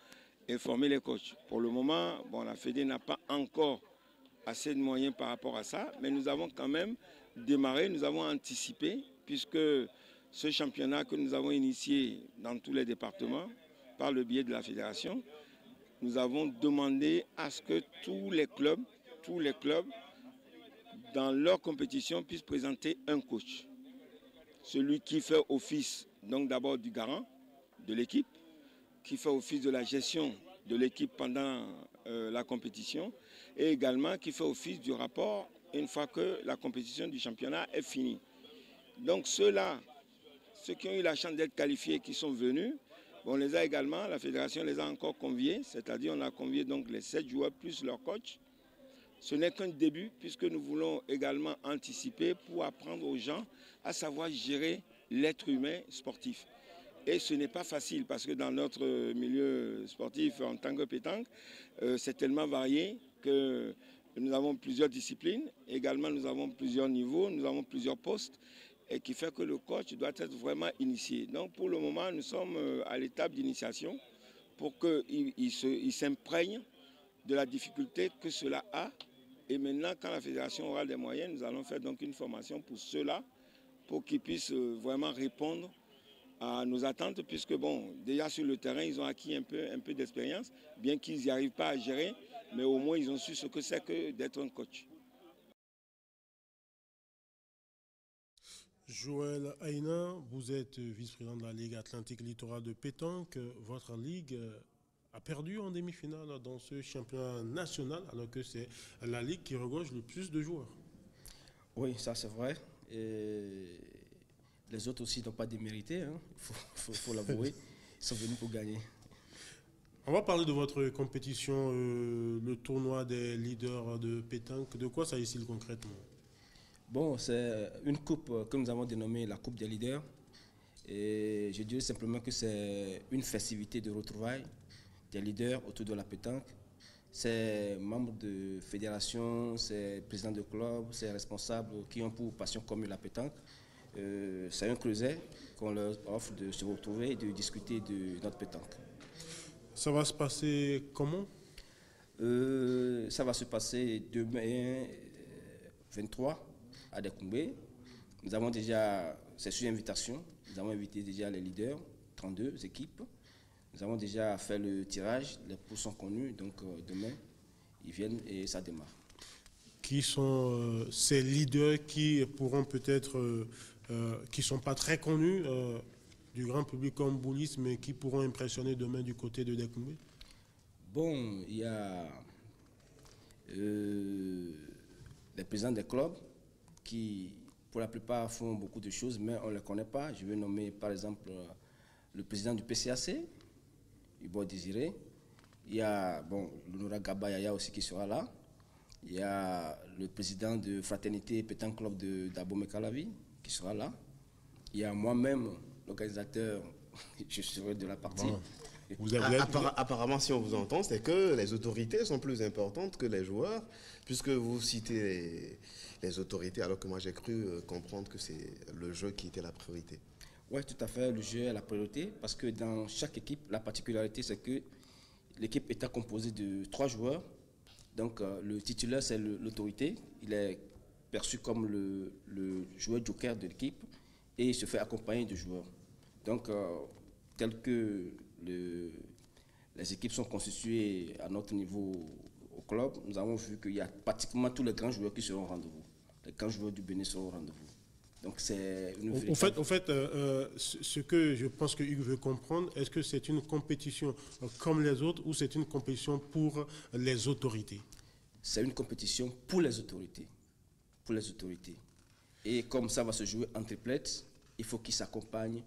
et former les coachs. Pour le moment, la Fédé n'a pas encore assez de moyens par rapport à ça, mais nous avons quand même démarré, nous avons anticipé, puisque ce championnat que nous avons initié dans tous les départements, par le biais de la fédération, nous avons demandé à ce que tous les clubs, dans leur compétition, puissent présenter un coach. Celui qui fait office, donc d'abord du garant de l'équipe, qui fait office de la gestion de l'équipe pendant la compétition, et également qui fait office du rapport une fois que la compétition du championnat est finie. Donc ceux-là, ceux qui ont eu la chance d'être qualifiés, qui sont venus, on les a également, la fédération les a encore conviés, c'est-à-dire on a convié donc les 7 joueurs plus leur coach. Ce n'est qu'un début puisque nous voulons également anticiper pour apprendre aux gens à savoir gérer l'être humain sportif. Et ce n'est pas facile parce que dans notre milieu sportif en tant que pétanque, c'est tellement varié que nous avons plusieurs disciplines. Également, nous avons plusieurs niveaux, nous avons plusieurs postes et qui fait que le coach doit être vraiment initié. Donc pour le moment, nous sommes à l'étape d'initiation pour qu'il s'imprègne de la difficulté que cela a. Et maintenant, quand la fédération aura des moyens, nous allons faire donc une formation pour ceux-là, pour qu'ils puissent vraiment répondre à nos attentes, puisque bon, déjà sur le terrain, ils ont acquis un peu d'expérience, bien qu'ils n'y arrivent pas à gérer, mais au moins ils ont su ce que c'est que d'être un coach. Joël Aina, vous êtes vice-président de la Ligue Atlantique Littoral de pétanque. Votre ligue a perdu en demi-finale dans ce championnat national, alors que c'est la ligue qui regorge le plus de joueurs. Oui, ça c'est vrai. Et les autres aussi n'ont pas démérité, hein. Faut l'avouer. Ils sont venus pour gagner. On va parler de votre compétition, le tournoi des leaders de pétanque. De quoi s'agit-il concrètement? Bon, c'est une coupe que nous avons dénommée la Coupe des leaders. Et je dirais simplement que c'est une festivité de retrouvailles des leaders autour de la pétanque. C'est membres de fédération, c'est présidents de club, c'est responsables qui ont pour passion commune la pétanque. C'est un creuset qu'on leur offre de se retrouver et de discuter de notre pétanque. Ça va se passer comment? Ça va se passer demain 23 à Dekoumbé. Nous avons déjà, c'est sur invitation, nous avons invité déjà les leaders, 32 équipes. Nous avons déjà fait le tirage, les poules sont connues, donc demain, ils viennent et ça démarre. Qui sont ces leaders qui pourront peut-être, qui ne sont pas très connus du grand public comme Boulis, mais qui pourront impressionner demain du côté de Dekoumbé? Bon, il y a les présidents des clubs qui, pour la plupart, font beaucoup de choses, mais on ne les connaît pas. Je vais nommer, par exemple, le président du PCAC, Ibo Désiré. Il y a, bon, Lounora Gabayaya aussi qui sera là. Il y a le président de Fraternité Pétanque Club d'Abo Mekalavi qui sera là. Il y a moi-même, l'organisateur, je serai de la partie. Bon. Apparemment, si on vous entend, c'est que les autorités sont plus importantes que les joueurs, puisque vous citez les autorités, alors que moi j'ai cru comprendre que c'est le jeu qui était la priorité. Oui, tout à fait, le jeu est la priorité, parce que dans chaque équipe, la particularité c'est que l'équipe est composée de 3 joueurs. Donc le titulaire c'est l'autorité, il est perçu comme le joueur joker de l'équipe et il se fait accompagner de joueurs. Donc tel que les équipes sont constituées à notre niveau au club, nous avons vu qu'il y a pratiquement tous les grands joueurs qui seront au rendez-vous. Les grands joueurs du Bénin seront au rendez-vous. Donc c'est une véritable... Au fait, ce que je pense que Hugues veut comprendre, est-ce que c'est une compétition comme les autres ou c'est une compétition pour les autorités? C'est une compétition pour les autorités. Pour les autorités. Et comme ça va se jouer en triplette, il faut qu'ils s'accompagnent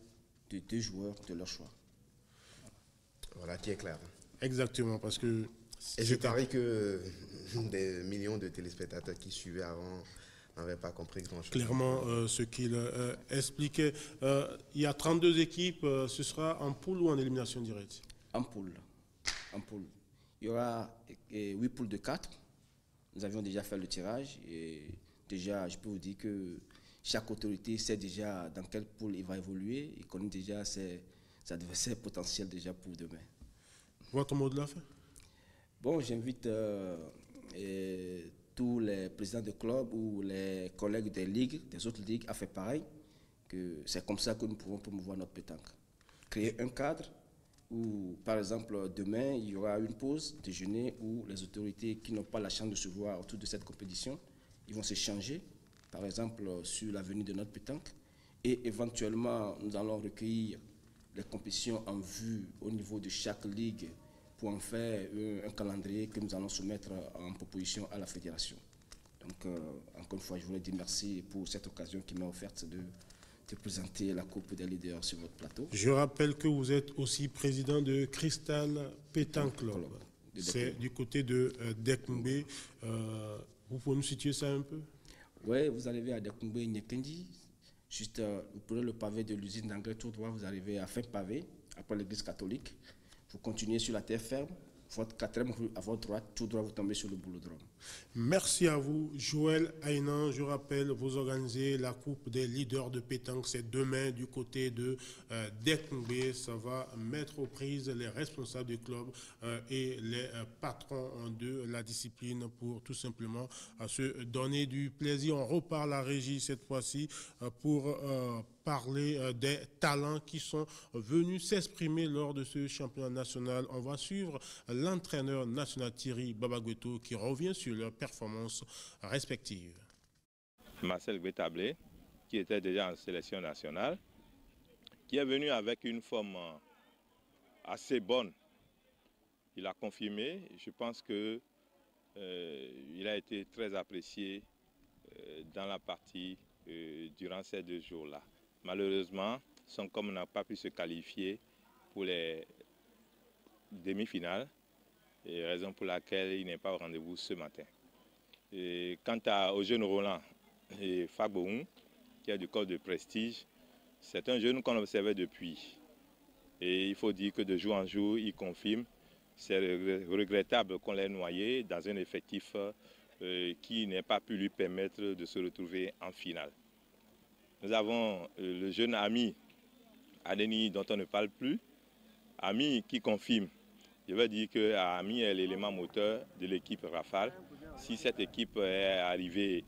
de 2 joueurs de leur choix. Voilà qui est clair. Exactement, parce que... Et je parie que des millions de téléspectateurs qui suivaient avant n'avaient pas compris grand-chose. Clairement, ce qu'il expliquait. Il y a 32 équipes, ce sera en poule ou en élimination directe? En poule. En poule. Il y aura 8 poules de 4. Nous avions déjà fait le tirage et déjà, je peux vous dire que chaque autorité sait déjà dans quelle poule il va évoluer et connaît déjà ses adversaires potentiels déjà pour demain. Votre mot de la fin? Bon, j'invite tous les présidents de clubs ou les collègues des ligues, des autres ligues à faire pareil, que c'est comme ça que nous pouvons promouvoir notre pétanque. Créer un cadre où, par exemple, demain, il y aura une pause déjeuner où les autorités qui n'ont pas la chance de se voir autour de cette compétition, ils vont s'échanger, par exemple, sur l'avenir de notre pétanque. Et éventuellement, nous allons recueillir les compétitions en vue au niveau de chaque ligue pour en faire un calendrier que nous allons soumettre en proposition à la fédération. Donc, encore une fois, je voulais dire merci pour cette occasion qui m'a offerte de présenter la Coupe des leaders sur votre plateau. Je rappelle que vous êtes aussi président de Crystal Pétanque Club. C'est du côté de Dekoumbé. Vous pouvez nous situer ça un peu? Oui, vous arrivez à Dekoumbé, Nyekendi. Juste, vous prenez le pavé de l'usine d'engrais tout droit, vous arrivez à fin pavé, après l'église catholique. Vous continuez sur la terre ferme, votre quatrième roue à votre droite, tout droit, vous tombez sur le boulodrome. Merci à vous, Joël Aynan. Je rappelle, vous organisez la Coupe des leaders de pétanque. C'est demain du côté de Dekongbe. Ça va mettre aux prises les responsables du club et les patrons de la discipline pour tout simplement se donner du plaisir. On repart à la régie cette fois-ci pour parler des talents qui sont venus s'exprimer lors de ce championnat national. On va suivre l'entraîneur national Thierry Babagweto qui revient sur leurs performances respectives. Marcel Gbetablé, qui était déjà en sélection nationale, qui est venu avec une forme assez bonne. Il a confirmé, je pense que il a été très apprécié dans la partie durant ces 2 jours-là. Malheureusement, son com n'a pas pu se qualifier pour les demi-finales, et raison pour laquelle il n'est pas au rendez-vous ce matin. Et quant au jeune Roland et Fagbohun, qui est du corps de Prestige, c'est un jeune qu'on observait depuis. Et il faut dire que de jour en jour, il confirme. C'est regrettable qu'on l'ait noyé dans un effectif qui n'a pas pu lui permettre de se retrouver en finale. Nous avons le jeune Ami Adeni dont on ne parle plus. Ami qui confirme. Je veux dire que Ami est l'élément moteur de l'équipe Rafale. Si cette équipe est arrivée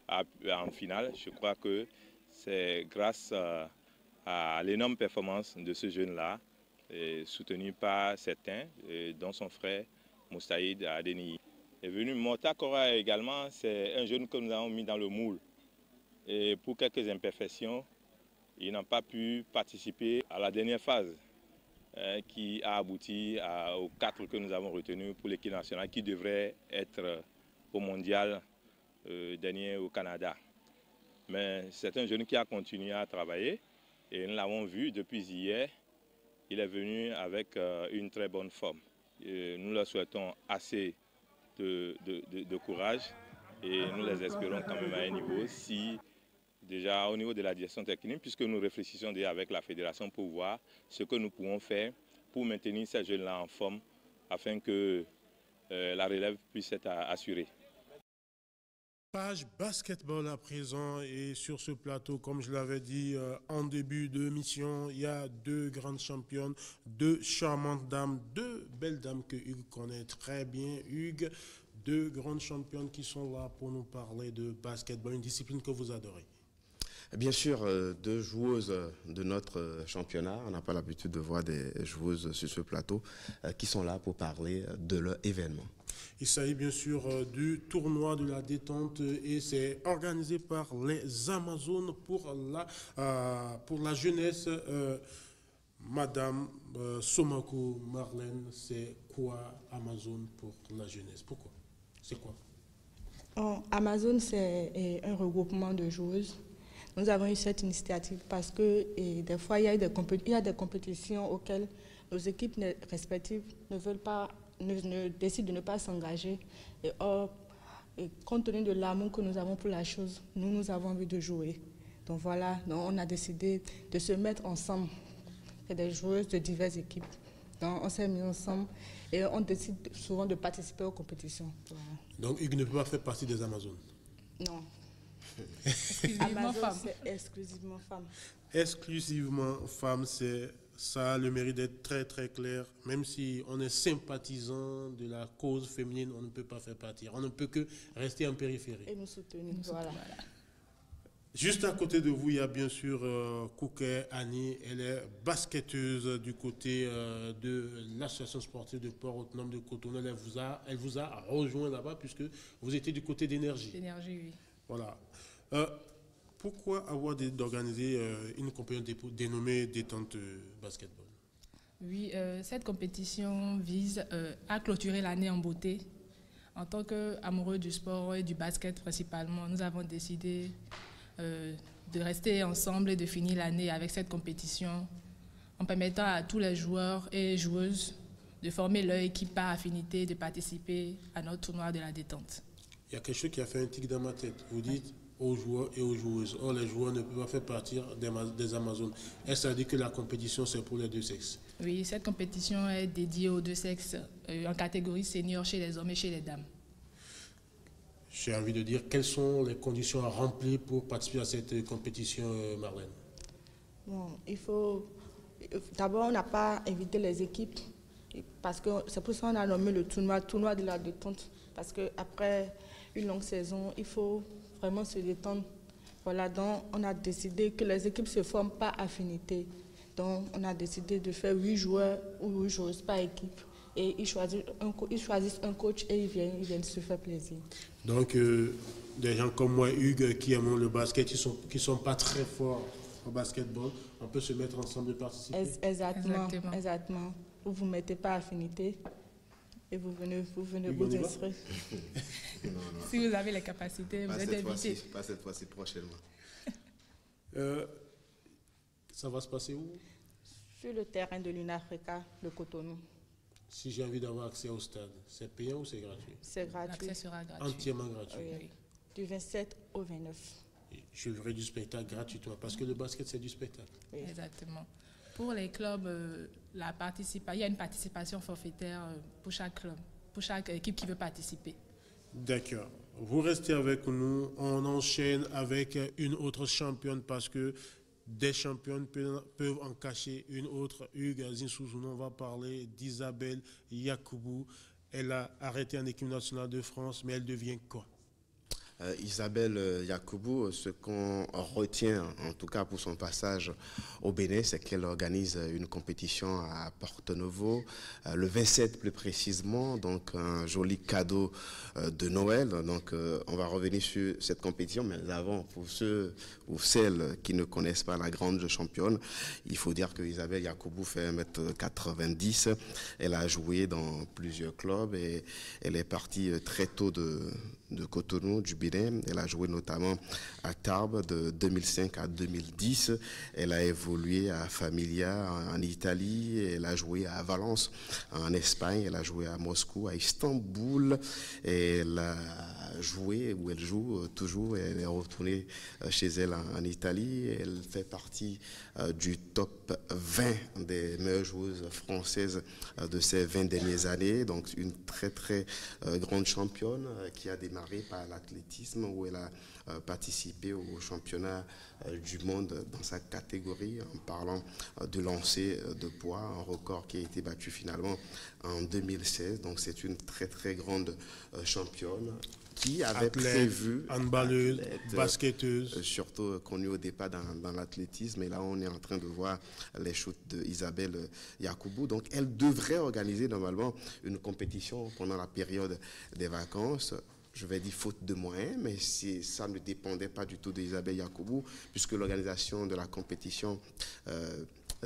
en finale, je crois que c'est grâce à l'énorme performance de ce jeune-là, soutenu par certains, dont son frère Moussaïd Adeni. Est venu Mota Kora également, c'est un jeune que nous avons mis dans le moule. Et pour quelques imperfections, il n'a pas pu participer à la dernière phase qui a abouti aux 4 que nous avons retenus pour l'équipe nationale qui devrait être au mondial dernier au Canada. Mais c'est un jeune qui a continué à travailler et nous l'avons vu depuis hier. Il est venu avec une très bonne forme. Et nous leur souhaitons assez de courage et nous les espérons quand même à un niveau si déjà au niveau de la direction technique, puisque nous réfléchissons déjà avec la fédération pour voir ce que nous pouvons faire pour maintenir ces jeunes-là en forme afin que la relève puisse être assurée. Page basketball à présent et sur ce plateau, comme je l'avais dit en début de mission, il y a 2 grandes championnes, 2 charmantes dames, 2 belles dames que Hugues connaît très bien. Hugues, 2 grandes championnes qui sont là pour nous parler de basketball, une discipline que vous adorez. Bien sûr, 2 joueuses de notre championnat. On n'a pas l'habitude de voir des joueuses sur ce plateau qui sont là pour parler de leur événement. Il s'agit bien sûr du tournoi de la détente et c'est organisé par les Amazones pour la jeunesse. Madame Somako Marlène, c'est quoi Amazon pour la jeunesse? Pourquoi? C'est quoi? Amazon, c'est un regroupement de joueuses. Nous avons eu cette initiative parce que des fois, il y a des compétitions auxquelles nos équipes respectives décident de ne pas s'engager. Et compte tenu de l'amour que nous avons pour la chose, nous avons envie de jouer. Donc voilà, on a décidé de se mettre ensemble. C'est des joueuses de diverses équipes. Donc on s'est mis ensemble et on décide souvent de participer aux compétitions. Voilà. Donc Hugues ne peut pas faire partie des Amazones? Non. Exclusivement femme. C'est exclusivement femme. Exclusivement femme, ça a le mérite d'être très très clair. Même si on est sympathisant de la cause féminine, on ne peut pas faire partie. On ne peut que rester en périphérie. Et nous soutenir. Voilà. Juste à côté de vous, il y a bien sûr Kouké Annie. Elle est basketteuse du côté de l'association sportive de Port-Autonome de Cotonou. Elle vous a rejoint là-bas puisque vous étiez du côté d'énergie. D'énergie, oui. Voilà. Pourquoi avoir décidé d'organiser une compétition dénommée Détente Basketball? Oui, cette compétition vise à clôturer l'année en beauté. En tant qu'amoureux du sport et du basket principalement, nous avons décidé de rester ensemble et de finir l'année avec cette compétition en permettant à tous les joueurs et joueuses de former leur équipe par affinité, de participer à notre tournoi de la détente. Il y a quelque chose qui a fait un tic dans ma tête. Vous dites aux joueurs et aux joueuses. Or, les joueurs ne peuvent pas faire partie des Amazones. Est-ce à dire que la compétition, c'est pour les deux sexes? Oui, cette compétition est dédiée aux deux sexes, en catégorie senior chez les hommes et chez les dames. J'ai envie de dire, quelles sont les conditions à remplir pour participer à cette compétition, Marlène? Bon, il faut... D'abord, on n'a pas invité les équipes, parce que c'est pour ça qu'on a nommé le tournoi de la détente, parce qu'après une longue saison, il faut vraiment se détendre. Voilà, donc on a décidé que les équipes se forment par affinité. Donc on a décidé de faire 8 joueurs ou 8 joueuses par équipe. Et ils choisissent un coach et ils viennent se faire plaisir. Donc des gens comme moi, Hugues, qui aiment le basket, qui sont pas très forts au basketball, on peut se mettre ensemble et participer. Exactement. Vous vous mettez par affinité et vous venez vous inscrire. Non. Si vous avez les capacités, vous êtes invité. Pas cette fois-ci, prochainement. Ça va se passer où? Sur le terrain de l'UNAFRICA, le Cotonou. Si j'ai envie d'avoir accès au stade, c'est payant ou c'est gratuit? C'est gratuit. L'accès sera gratuit. Entièrement gratuit. Oui. Du 27 au 29. Je verrai du spectacle gratuitement, parce que le basket, c'est du spectacle. Oui. Exactement. Pour les clubs, il y a une participation forfaitaire pour chaque club, pour chaque équipe qui veut participer. D'accord. Vous restez avec nous. On enchaîne avec une autre championne, parce que des championnes peuvent en cacher une autre. Hugues Zinsouzouna, on va parler d'Isabelle Yacoubou. Elle a arrêté en équipe nationale de France, mais elle devient quoi? Isabelle Yacoubou, ce qu'on retient, en tout cas pour son passage au Bénin, c'est qu'elle organise une compétition à Porto-Novo, le 27 plus précisément, donc un joli cadeau de Noël. Donc on va revenir sur cette compétition, mais avant, pour ceux ou celles qui ne connaissent pas la grande championne, il faut dire que Isabelle Yacoubou fait 1m90, elle a joué dans plusieurs clubs et elle est partie très tôt de Cotonou, du Bénin. Elle a joué notamment à Tarbes de 2005 à 2010. Elle a évolué à Familia en Italie. Elle a joué à Valence en Espagne. Elle a joué à Moscou, à Istanbul. Elle a joué, où elle joue toujours. Elle est retournée chez elle en Italie. Elle fait partie du top 20 des meilleures joueuses françaises de ces 20 dernières années. Donc une très très grande championne qui a démarré par l'athlétisme, où elle a participé au championnat du monde dans sa catégorie, en parlant de lancer de poids, un record qui a été battu finalement en 2016. Donc c'est une très très grande championne qui avait prévu, handballeuse, basketteuse, surtout connue au départ dans l'athlétisme. Et là, on est en train de voir les shoots d'Isabelle Yacoubou. Donc, elle devrait organiser normalement une compétition pendant la période des vacances. Je vais dire faute de moyens, mais ça ne dépendait pas du tout d'Isabelle Yacoubou, puisque l'organisation de la compétition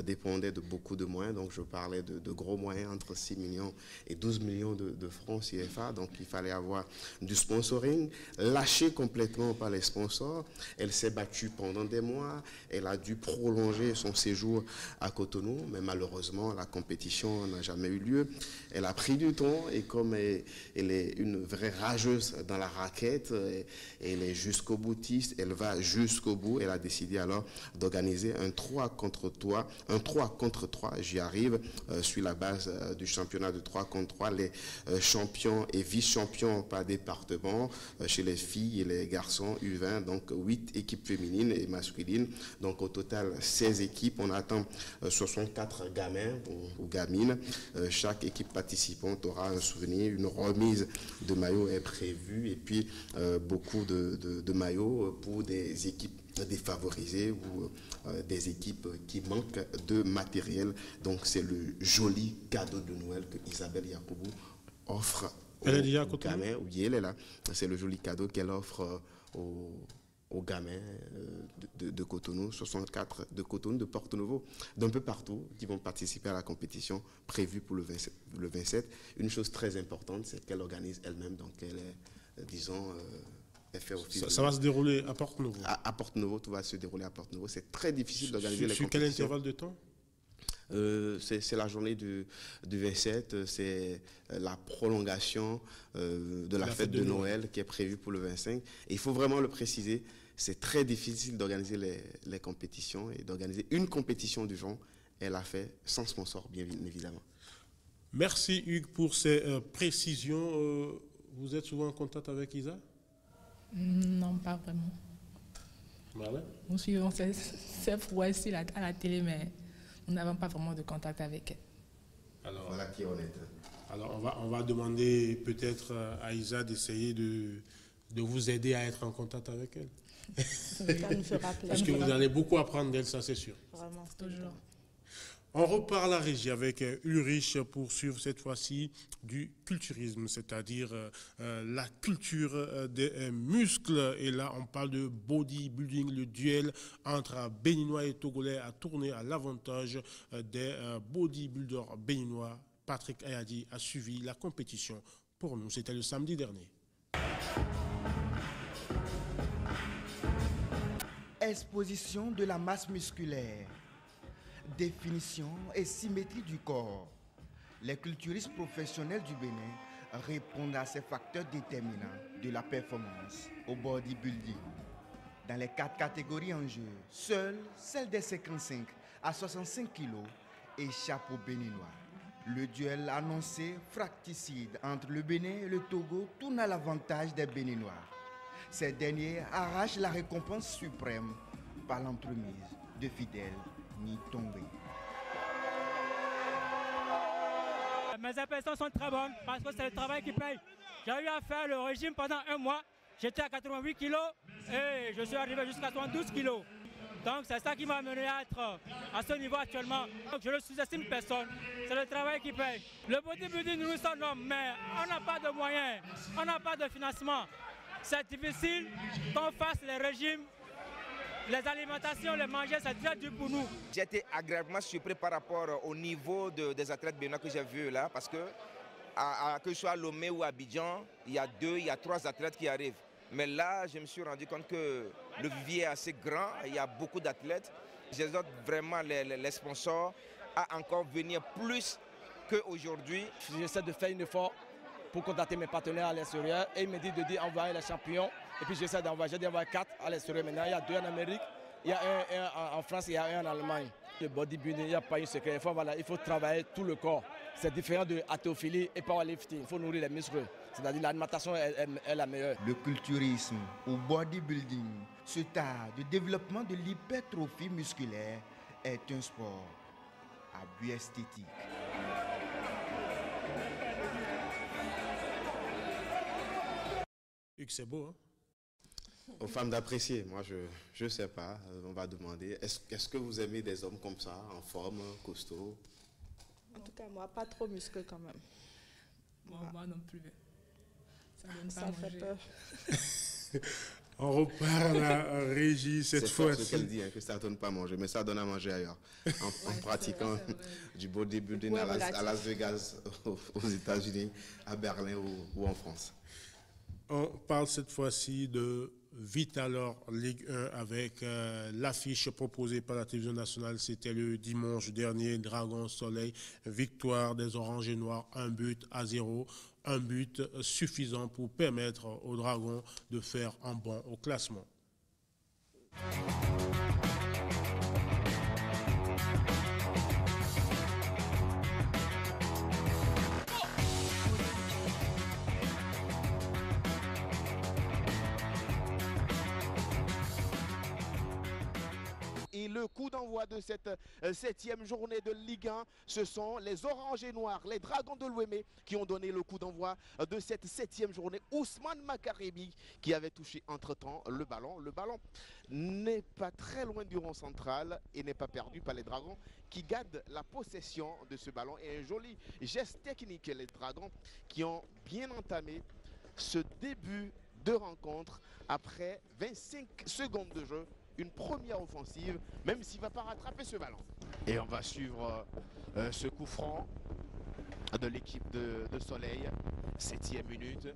dépendait de beaucoup de moyens. Donc je parlais de gros moyens, entre 6 millions et 12 millions de francs CFA. Donc il fallait avoir du sponsoring, lâché complètement par les sponsors. Elle s'est battue pendant des mois. Elle a dû prolonger son séjour à Cotonou, mais malheureusement la compétition n'a jamais eu lieu. Elle a pris du temps, et comme elle est une vraie rageuse dans la raquette, elle est jusqu'au boutiste, elle va jusqu'au bout. Elle a décidé alors d'organiser un 3 contre 3, j'y arrive, sur la base du championnat de 3 contre 3, les champions et vice-champions par département, chez les filles et les garçons U20, donc 8 équipes féminines et masculines, donc au total 16 équipes. On attend 64 gamins ou gamines. Chaque équipe participante aura un souvenir, une remise de maillots est prévue, et puis beaucoup de maillots pour des équipes défavorisées ou des équipes qui manquent de matériel. Donc c'est le joli cadeau de Noël que Isabelle Yacoubou offre aux gamins. Oui, elle est là. C'est le joli cadeau qu'elle offre aux gamins de Cotonou, 64 de Cotonou, de Porto-Novo, d'un peu partout, qui vont participer à la compétition prévue pour le 27. Une chose très importante, c'est qu'elle organise elle-même. Donc elle est, disons... Ça va se dérouler à Porto-Novo. À Porto-Novo, tout va se dérouler à Porto-Novo. C'est très difficile d'organiser les compétitions. Sur quel intervalle de temps? C'est la journée du 27, c'est la prolongation de la fête de Noël qui est prévue pour le 25. Et il faut vraiment le préciser, c'est très difficile d'organiser les compétitions et d'organiser une compétition du genre. Elle a fait sans sponsor, bien évidemment. Merci Hugues pour ces précisions. Vous êtes souvent en contact avec Isa? Non, pas vraiment. Voilà. Nous suivons ces prouesses à la télé, mais nous n'avons pas vraiment de contact avec elle. Alors, voilà qui est honnête. Alors on va demander peut-être à Isa d'essayer de vous aider à être en contact avec elle. Ça nous fera plaisir. Parce que vous allez beaucoup apprendre d'elle, ça c'est sûr. Vraiment, toujours. On repart à la régie avec Ulrich pour suivre cette fois-ci du culturisme, c'est-à-dire la culture des muscles. Et là, on parle de bodybuilding. Le duel entre Béninois et Togolais a tourné à l'avantage des bodybuilders béninois. Patrick Ayadi a suivi la compétition. Pour nous, c'était le samedi dernier. Exposition de la masse musculaire. Définition et symétrie du corps. Les culturistes professionnels du Bénin répondent à ces facteurs déterminants de la performance au bodybuilding. Dans les 4 catégories en jeu, seule celle des 55 à 65 kg échappe aux Béninois. Le duel annoncé fracticide entre le Bénin et le Togo tourne à l'avantage des Béninois. Ces derniers arrachent la récompense suprême par l'entremise de Fidèle Nitombe. Mes impressions sont très bonnes parce que c'est le travail qui paye. J'ai eu à faire le régime pendant 1 mois. J'étais à 88 kg et je suis arrivé jusqu'à 72 kg. Donc c'est ça qui m'a amené à être à ce niveau actuellement. Donc je ne sous-estime personne. C'est le travail qui paye. Le bodybuilding, nous sommes hommes, mais on n'a pas de moyens, on n'a pas de financement. C'est difficile qu'on fasse les régimes. Les alimentations, les manger, c'est très dur pour nous. J'ai été agréablement surpris par rapport au niveau des athlètes béninois que j'ai vus là, parce que que ce soit à Lomé ou à Abidjan, il y a 2, il y a 3 athlètes qui arrivent. Mais là, je me suis rendu compte que le vivier est assez grand, il y a beaucoup d'athlètes. J'exhorte vraiment les sponsors à encore venir plus qu'aujourd'hui. J'essaie de faire un effort pour contacter mes partenaires à l'extérieur et ils me disent de envoyer les champions. Et puis j'essaie d'envoyer 4 à l'extérieur maintenant. Il y a 2 en Amérique, il y a un en France et il y a 1 en Allemagne. Le bodybuilding, il n'y a pas un secret. Il faut travailler tout le corps. C'est différent de haltérophilie et powerlifting. Il faut nourrir les muscles. C'est-à-dire l'alimentation est la meilleure. Le culturisme ou bodybuilding, ce tas de développement de l'hypertrophie musculaire, est un sport à but esthétique. Hugues, c'est beau, hein? Aux femmes d'apprécier, moi je ne sais pas, on va demander. Est-ce que vous aimez des hommes comme ça, en forme, costauds? En tout cas, moi, pas trop musclé quand même. Moi non plus. Ça donne pas ça fait peur. On repart à la régie cette fois-ci. C'est ce qu'elle dit, hein, que ça ne donne pas à manger, mais ça donne à manger ailleurs. En pratiquant du bodybuilding à Las Vegas, aux États-Unis, à Berlin ou en France. On parle cette fois-ci de Vitalor Ligue 1 avec l'affiche proposée par la télévision nationale. C'était le dimanche dernier, Dragon Soleil, victoire des Oranges et Noirs, 1-0. Un but suffisant pour permettre aux Dragons de faire un bond au classement. Et le coup d'envoi de cette 7e journée de Ligue 1, ce sont les Oranges et Noirs, les Dragons de Lomé qui ont donné le coup d'envoi de cette 7e journée. Ousmane Makaremi qui avait touché entre-temps le ballon. Le ballon n'est pas très loin du rond central et n'est pas perdu par les Dragons qui gardent la possession de ce ballon. Et un joli geste technique, les Dragons qui ont bien entamé ce début de rencontre après 25 secondes de jeu. Une première offensive, même s'il ne va pas rattraper ce ballon. Et on va suivre ce coup franc de l'équipe de Soleil. 7e minute.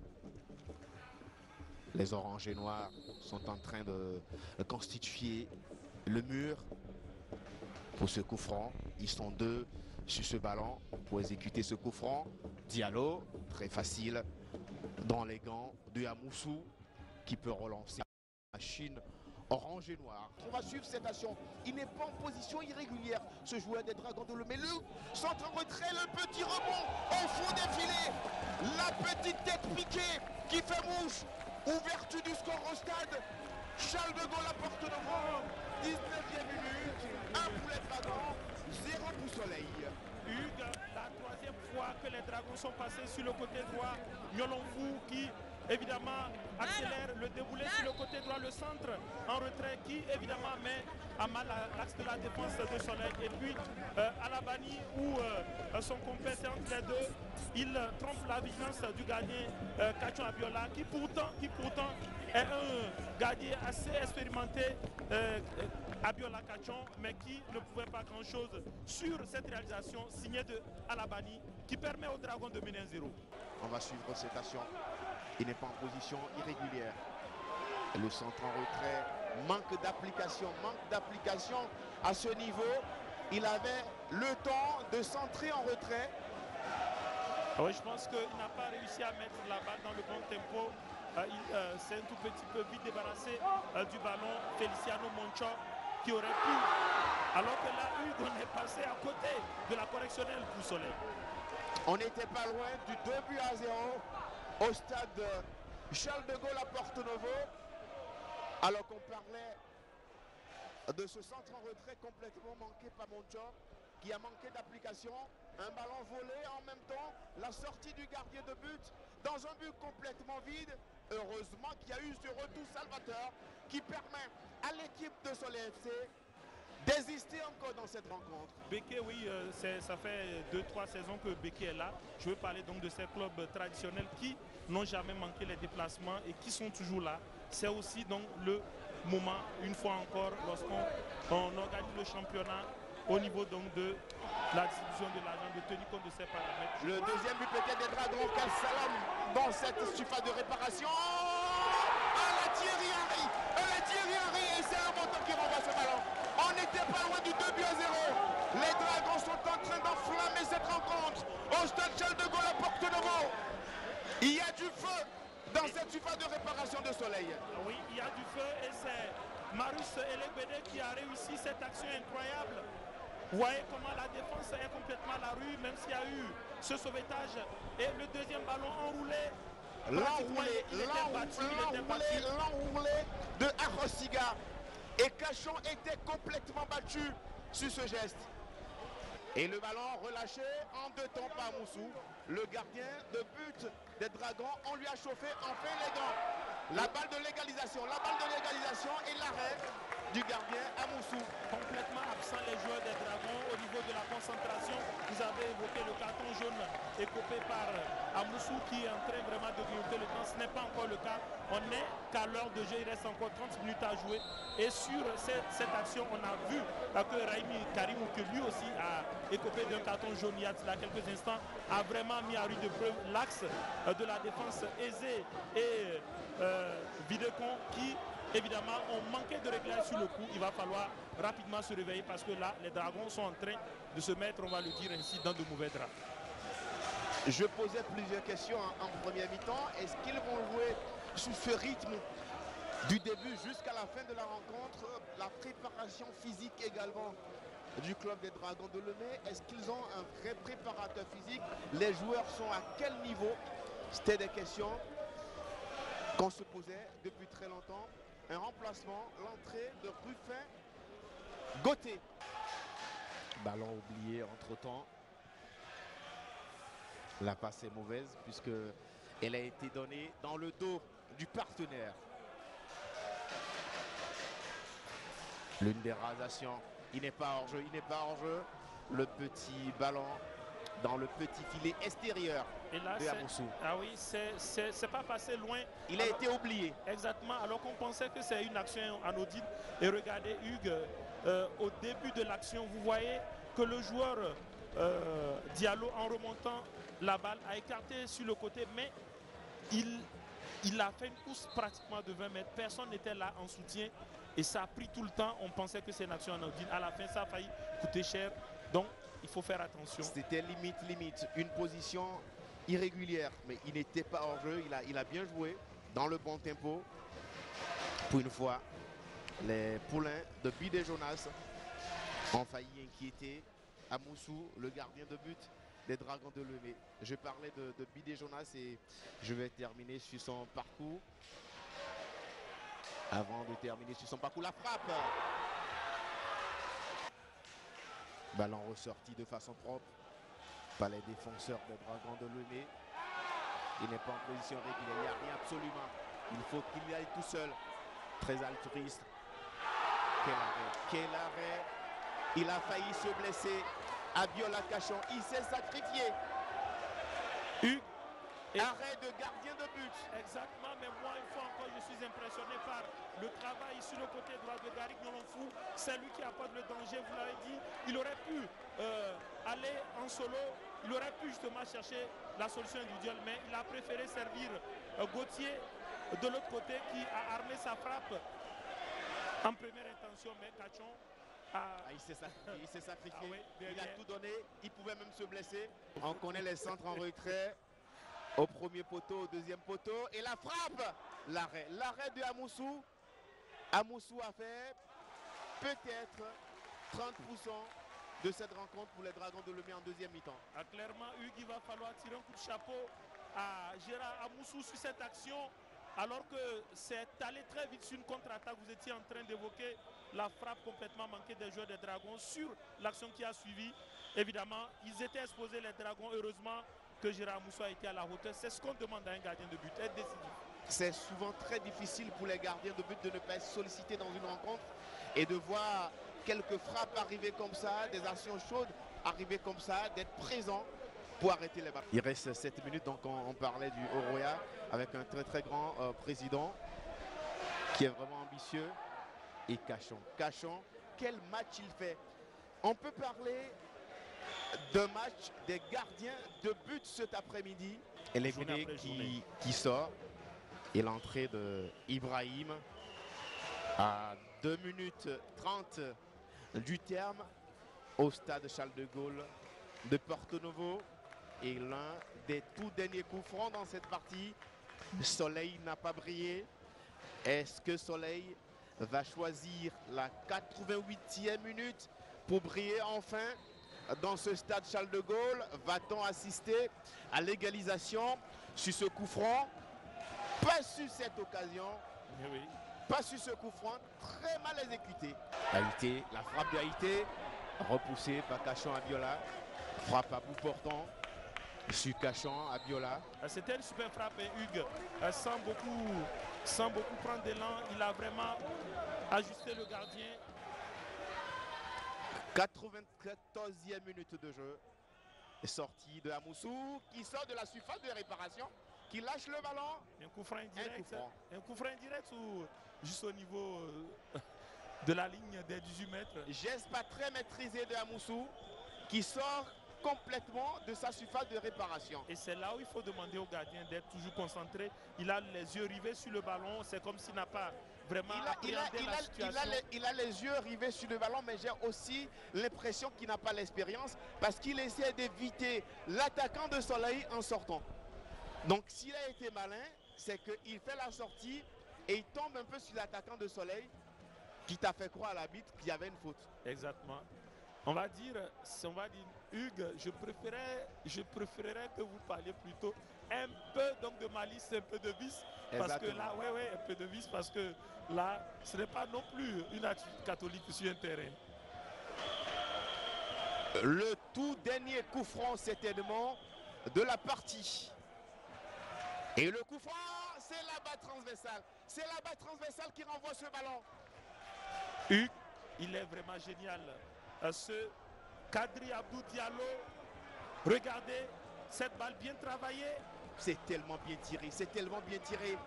Les Oranges et Noirs sont en train de constituer le mur pour ce coup franc. Ils sont deux sur ce ballon pour exécuter ce coup franc. Diallo, très facile, dans les gants de Amoussou, qui peut relancer la machine orange et noir. On va suivre cette action. Il n'est pas en position irrégulière, ce joueur des Dragons de Lomé. Le centre en retrait, le petit rebond au fond des filets. La petite tête piquée qui fait mouche. Ouverture du score au stade. Charles de Gaulle à Porte-Novo. 19e minute. Un pour les Dragons, 0 pour Soleil. Hugues, la troisième fois que les Dragons sont passés sur le côté droit. Nyolonfou qui évidemment accélère le déboulé sur le côté droit, le centre en retrait qui évidemment met à mal l'axe de la défense de Soleil. Et puis Alabani où son compétent entre les deux, il trompe la vigilance du gardien Kachon Abiola qui pourtant est un gardien assez expérimenté, Abiola Kachon, mais qui ne pouvait pas grand chose sur cette réalisation signée de Alabani qui permet aux Dragons de mener 1-0. On va suivre cette action. Il n'est pas en position irrégulière. Le centre en retrait, manque d'application à ce niveau. Il avait le temps de centrer en retrait. Oui, je pense qu'il n'a pas réussi à mettre la balle dans le bon tempo. C'est un tout petit peu vite débarrassé du ballon. Feliciano Moncho qui aurait pu, alors que là, Hugo est passé à côté de la correctionnelle pour Soleil. On n'était pas loin du 2-0 au stade Charles de Gaulle à Porte-Novo, alors qu'on parlait de ce centre en retrait complètement manqué par Moncho, qui a manqué d'application, un ballon volé en même temps, la sortie du gardien de but dans un but complètement vide. Heureusement qu'il y a eu ce retour salvateur qui permet à l'équipe de Soleil FC d'exister encore dans cette rencontre. Béquet, oui, ça fait 2-3 saisons que Béquet est là. Je veux parler donc de ces clubs traditionnels qui n'ont jamais manqué les déplacements et qui sont toujours là. C'est aussi donc le moment, une fois encore, lorsqu'on organise le championnat au niveau donc de la distribution de l'argent, de tenir compte de ces paramètres. Le deuxième but peut-être des Dragons, quel salam dans cette surface de réparation. Thierry Henry, et c'est le montant qui renvoie ce ballon. On n'était pas loin du 2-0. Les Dragons sont en train d'enflammer cette rencontre au stade Charles de Gaulle à Porte-Novo. Il y a du feu dans cette surface de réparation de Soleil. Oui, il y a du feu et c'est Marius Elegbede qui a réussi cette action incroyable. Vous voyez comment la défense est complètement à la rue, même s'il y a eu ce sauvetage. Et le deuxième ballon enroulé. L'enroulé de Arrosiga. Et Cachon était complètement battu sur ce geste. Et le ballon relâché en deux temps par Moussou. Le gardien de but des Dragons, on lui a chauffé enfin les gants. La balle de l'égalisation et l'arrêt du gardien à Moussou. Complètement absent les joueurs des Dragons au niveau de la concentration. Vous avez évoqué le carton jaune écopé par Amoussou qui est en train vraiment de grignoter le temps. Ce n'est pas encore le cas. On n'est qu'à l'heure de jeu, il reste encore 30 minutes à jouer. Et sur cette action, on a vu que Raimi Karimou, que lui aussi a écopé d'un carton jaune il y a quelques instants, a vraiment mis à rude preuve l'axe de la défense aisée et Videcon qui évidemment ont manqué de réglage sur le coup. Il va falloir rapidement se réveiller parce que là, les Dragons sont en train de se mettre, on va le dire ainsi, dans de mauvais draps. Je posais plusieurs questions en première mi-temps. Est-ce qu'ils vont jouer sous ce rythme du début jusqu'à la fin de la rencontre? La préparation physique également du club des Dragons de Lemay. Est-ce qu'ils ont un vrai préparateur physique? Les joueurs sont à quel niveau? C'était des questions qu'on se posait depuis très longtemps. Un remplacement, l'entrée de Ruffin Gauthier. Ballon oublié entre-temps. La passe est mauvaise puisqu'elle a été donnée dans le dos du partenaire. L'une des réalisations, il n'est pas hors jeu, Le petit ballon dans le petit filet extérieur de Amoussou. Ah oui, c'est pas passé loin. Il a été oublié. Exactement, alors qu'on pensait que c'est une action anodine. Et regardez Hugues, au début de l'action, vous voyez que le joueur Diallo, en remontant la balle, a écarté sur le côté, mais il a fait une course pratiquement de 20 mètres. Personne n'était là en soutien et ça a pris tout le temps. On pensait que c'est une action anodine. À la fin, ça a failli coûter cher Donc, il faut faire attention. C'était limite. Une position irrégulière, mais il n'était pas hors jeu. Il a bien joué dans le bon tempo. Pour une fois, les poulains de Bidé Jonas ont failli inquiéter Amoussou, le gardien de but des Dragons de Lomé. Je parlais de Bidé Jonas et je vais terminer sur son parcours. Avant de terminer sur son parcours, la frappe. Ballon ressorti de façon propre par les défenseurs des Dragons de Lomé. Il n'est pas en position régulière, il n'y a rien absolument. Il faut qu'il y aille tout seul. Très altruiste. Quel arrêt. Il a failli se blesser. Abiola Cachon, il s'est sacrifié. Arrêt de gardien de but. Exactement, mais moi une fois encore je suis impressionné par le travail sur le côté droit de Garik Nolonfou. C'est lui qui apporte le danger, vous l'avez dit. Il aurait pu aller en solo, il aurait pu justement chercher la solution individuelle, mais il a préféré servir Gauthier de l'autre côté qui a armé sa frappe en première intention, mais Cachon il s'est sacrifié, ah oui, il a tout donné, il pouvait même se blesser. On connaît les centres en retrait. Au premier poteau, au deuxième poteau. Et la frappe. L'arrêt de Amoussou. Amoussou a fait peut-être 30% de cette rencontre pour les Dragons de Lomé en deuxième mi-temps. Clairement, Hugues, il va falloir tirer un coup de chapeau à Gérard Amoussou sur cette action. Alors que c'est allé très vite sur une contre-attaque. Vous étiez en train d'évoquer la frappe complètement manquée des joueurs des Dragons sur l'action qui a suivi. Évidemment, ils étaient exposés, les Dragons. Heureusement que Gérard Amoussou a été à la hauteur. C'est ce qu'on demande à un gardien de but, être décisif. C'est souvent très difficile pour les gardiens de but de ne pas être sollicités dans une rencontre et de voir quelques frappes arriver comme ça, des actions chaudes arriver comme ça, d'être présent pour arrêter les balles. Il reste 7 minutes, donc on parlait du Oroya avec un très grand président qui est vraiment ambitieux. Et Cachon, quel match il fait. On peut parler d'un match des gardiens de but cet après-midi. Et les qui sort. Et l'entrée de Ibrahim à 2 minutes 30 du terme au stade Charles de Gaulle de Porto Novo. Et l'un des tout derniers coups francs dans cette partie. Soleil n'a pas brillé. Est-ce que Soleil va choisir la 88e minute pour briller enfin dans ce stade Charles de Gaulle? Va-t-on assister à l'égalisation sur ce coup franc? Pas sur cette occasion. Oui. Pas sur ce coup franc, très mal exécuté. Haïté, la frappe de Haïté, repoussée par Cachon Abiola. Frappe à bout portant sur Cachon Abiola. C'était une super frappe, Hugues. Sans beaucoup prendre d'élan, il a vraiment ajusté le gardien. 94e minute de jeu. Sortie de Amoussou qui sort de la surface de réparation, qui lâche le ballon. Un coup franc indirect. Un coup franc indirect ou juste au niveau de la ligne des 18 mètres. Geste pas très maîtrisé de Amoussou qui sort complètement de sa surface de réparation. Et c'est là où il faut demander au gardien d'être toujours concentré. Il a les yeux rivés sur le ballon. C'est comme s'il n'a pas vraiment appréhendé la situation. Il a les yeux rivés sur le ballon, mais j'ai aussi l'impression qu'il n'a pas l'expérience parce qu'il essaie d'éviter l'attaquant de Soleil en sortant. Donc s'il a été malin, c'est qu'il fait la sortie et il tombe un peu sur l'attaquant de Soleil qui t'a fait croire à l'arbitre qu'il y avait une faute. Exactement. On va dire, Hugues, je préférerais que vous parliez plutôt un peu donc de malice, un peu de vice. Parce que là, un peu de vice, parce que là, ce n'est pas non plus une attitude catholique sur un terrain. Le tout dernier coup franc, certainement, de la partie. Et le coup franc, c'est la balle transversale. C'est la balle transversale qui renvoie ce ballon. Hugues, il est vraiment génial. Ce Kadri Abdou Diallo, regardez cette balle bien travaillée. C'est tellement bien tiré, c'est tellement bien tiré.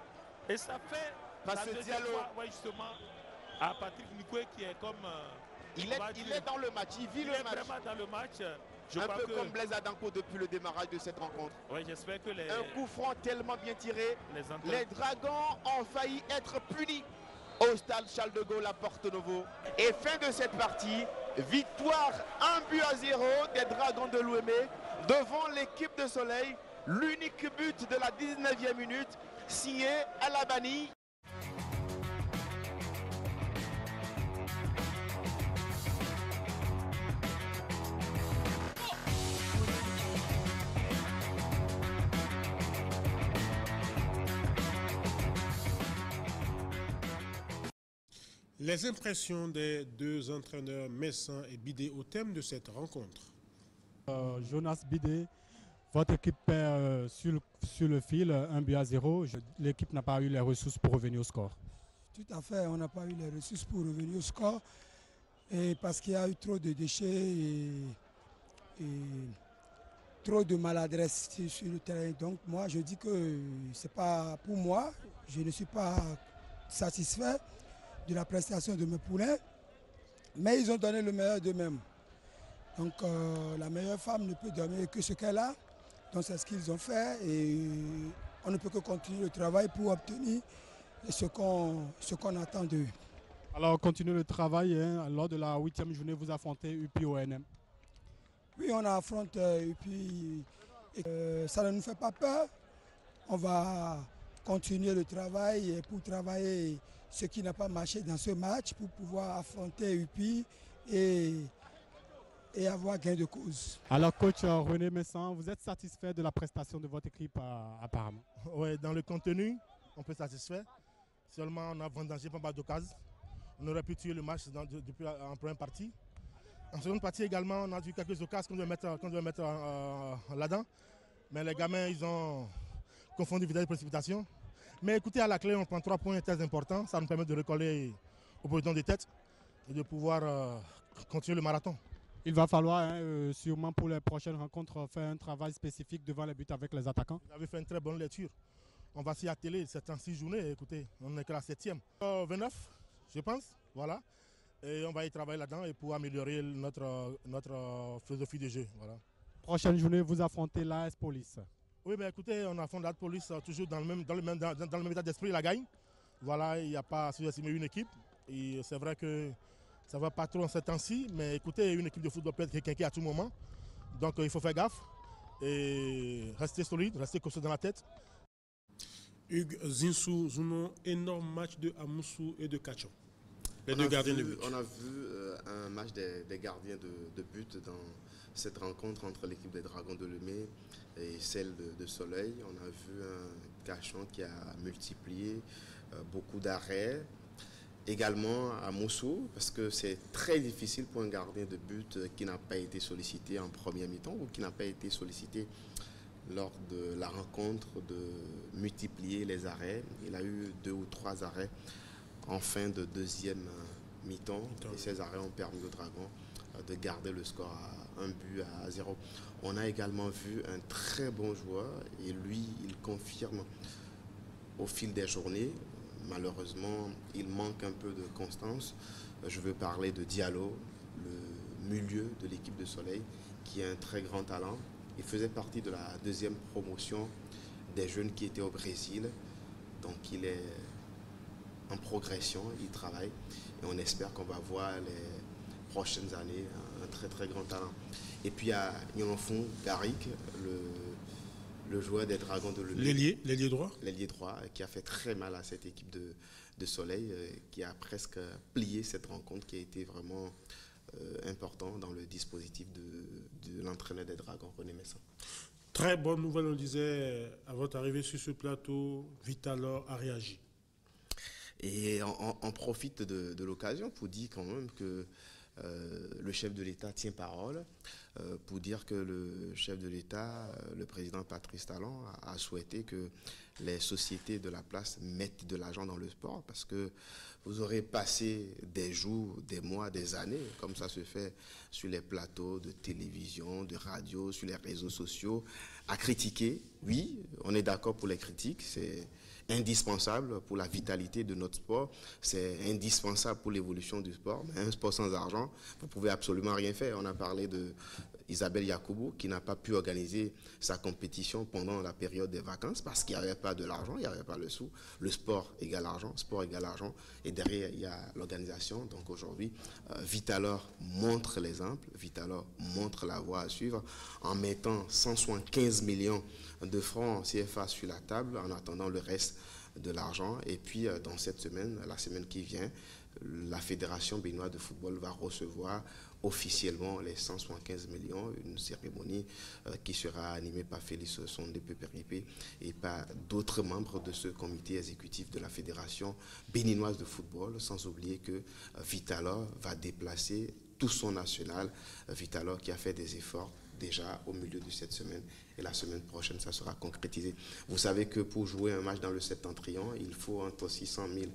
Et ça fait parce que Diallo, justement, à Patrick Nikwe qui est comme... il est dans le match, il vit le match. Il est vraiment dans le match. Un peu comme Blaise Adanko depuis le démarrage de cette rencontre. Oui, j'espère que un coup franc tellement bien tiré. Les Dragons ont failli être punis au stade Charles de Gaulle à Porto Novo. Et fin de cette partie, Victoire 1-0 des Dragons de Louémé devant l'équipe de Soleil. L'unique but de la 19e minute, signé Alabani. Les impressions des deux entraîneurs Messin et Bidé au thème de cette rencontre. Jonas Bidé, votre équipe perd sur le fil 1-0. L'équipe n'a pas eu les ressources pour revenir au score. Tout à fait, on n'a pas eu les ressources pour revenir au score. Et parce qu'il y a eu trop de déchets et trop de maladresse sur le terrain. Donc moi je dis que c'est pas pour moi, je ne suis pas satisfait de la prestation de mes poulains, mais ils ont donné le meilleur d'eux-mêmes. Donc la meilleure femme ne peut donner que ce qu'elle a, donc c'est ce qu'ils ont fait et on ne peut que continuer le travail pour obtenir ce qu'on attend d'eux. Alors continuez le travail, hein. Lors de la 8e journée, vous affrontez UPI-ONM. Oui, on affronte UPI, ça ne nous fait pas peur, on va continuer le travail pour travailler ce qui n'a pas marché dans ce match pour pouvoir affronter UPI et avoir gain de cause. Alors coach René Messin, vous êtes satisfait de la prestation de votre équipe apparemment? Oui, dans le contenu, on peut être satisfait. Seulement on a vendangé pas mal d'occasions. On aurait pu tuer le match depuis en première partie. En seconde partie également, on a eu quelques occasions qu'on doit mettre là-dedans. Mais les gamins, ils ont confondu vitesse et précipitation. Mais écoutez, à la clé, on prend 3 points très importants. Ça nous permet de recoller au bout des têtes et de pouvoir continuer le marathon. Il va falloir sûrement pour les prochaines rencontres faire un travail spécifique devant les buts avec les attaquants. Vous avez fait une très bonne lecture. On va s'y atteler cette 6 journées. Écoutez, on n'est que la 7e. 29, je pense. Voilà. Et on va y travailler là-dedans et pour améliorer notre philosophie de jeu. Voilà. Prochaine journée, vous affrontez l'AS Police. Oui, mais écoutez, on affronte la police toujours dans le même état d'esprit, la gagne. Voilà, il n'y a pas à sous-estimer une équipe. Et c'est vrai que ça ne va pas trop en ce temps-ci, mais écoutez, une équipe de football peut être quelqu'un à tout moment. Donc il faut faire gaffe et rester solide, rester costaud dans la tête. Hugues Zinsou, Zounon, énorme match de Amoussou et de Kachon. Les deux gardiens de but. On a vu un match des gardiens de but dans cette rencontre entre l'équipe des Dragons de Louémé et celle de Soleil. On a vu un Cachon qui a multiplié beaucoup d'arrêts. Également à Moussou, parce que c'est très difficile pour un gardien de but qui n'a pas été sollicité en première mi-temps ou qui n'a pas été sollicité lors de la rencontre de multiplier les arrêts. Il a eu 2 ou 3 arrêts en fin de deuxième mi-temps et ces arrêts ont permis aux Dragons de garder le score à 1-0. On a également vu un très bon joueur et lui, il confirme au fil des journées. Malheureusement, il manque un peu de constance. Je veux parler de Diallo, le milieu de l'équipe de Soleil, qui a un très grand talent. Il faisait partie de la 2e promotion des jeunes qui étaient au Brésil. Donc il est en progression, il travaille. Et on espère qu'on va voir les prochaines années un très très grand talent. Et puis il y a Nyonfon Garik, le joueur des Dragons de Louémé. L'ailier droit. L'ailier droit qui a fait très mal à cette équipe de Soleil, qui a presque plié cette rencontre qui a été vraiment important dans le dispositif de l'entraîneur des Dragons, René Messin. Très bonne nouvelle, on disait, à votre arrivée sur ce plateau, Vitalor a réagi. Et on profite de l'occasion pour dire quand même que le chef de l'État tient parole, pour dire que le chef de l'État, le président Patrice Talon, a souhaité que les sociétés de la place mettent de l'argent dans le sport, parce que vous aurez passé des jours, des mois, des années, comme ça se fait sur les plateaux de télévision, de radio, sur les réseaux sociaux, à critiquer. Oui, on est d'accord pour les critiques, c'est indispensable pour la vitalité de notre sport, c'est indispensable pour l'évolution du sport. Mais un sport sans argent, vous ne pouvez absolument rien faire. On a parlé de Isabelle Yacoubou, qui n'a pas pu organiser sa compétition pendant la période des vacances parce qu'il n'y avait pas de l'argent, il n'y avait pas le sou. Le sport égale argent, et derrière il y a l'organisation. Donc aujourd'hui, Vitalor montre l'exemple, Vitalor montre la voie à suivre en mettant 175 millions de francs CFA sur la table en attendant le reste de l'argent. Et puis dans cette semaine, la semaine qui vient, la Fédération béninoise de football va recevoir officiellement les 175 millions, une cérémonie qui sera animée par Félix Sondé Peperipé et par d'autres membres de ce comité exécutif de la Fédération béninoise de football, sans oublier que Vitalor va déplacer tout son national, Vitalor qui a fait des efforts déjà au milieu de cette semaine, et la semaine prochaine ça sera concrétisé. Vous savez que pour jouer un match dans le Septentrion, il faut entre 600 000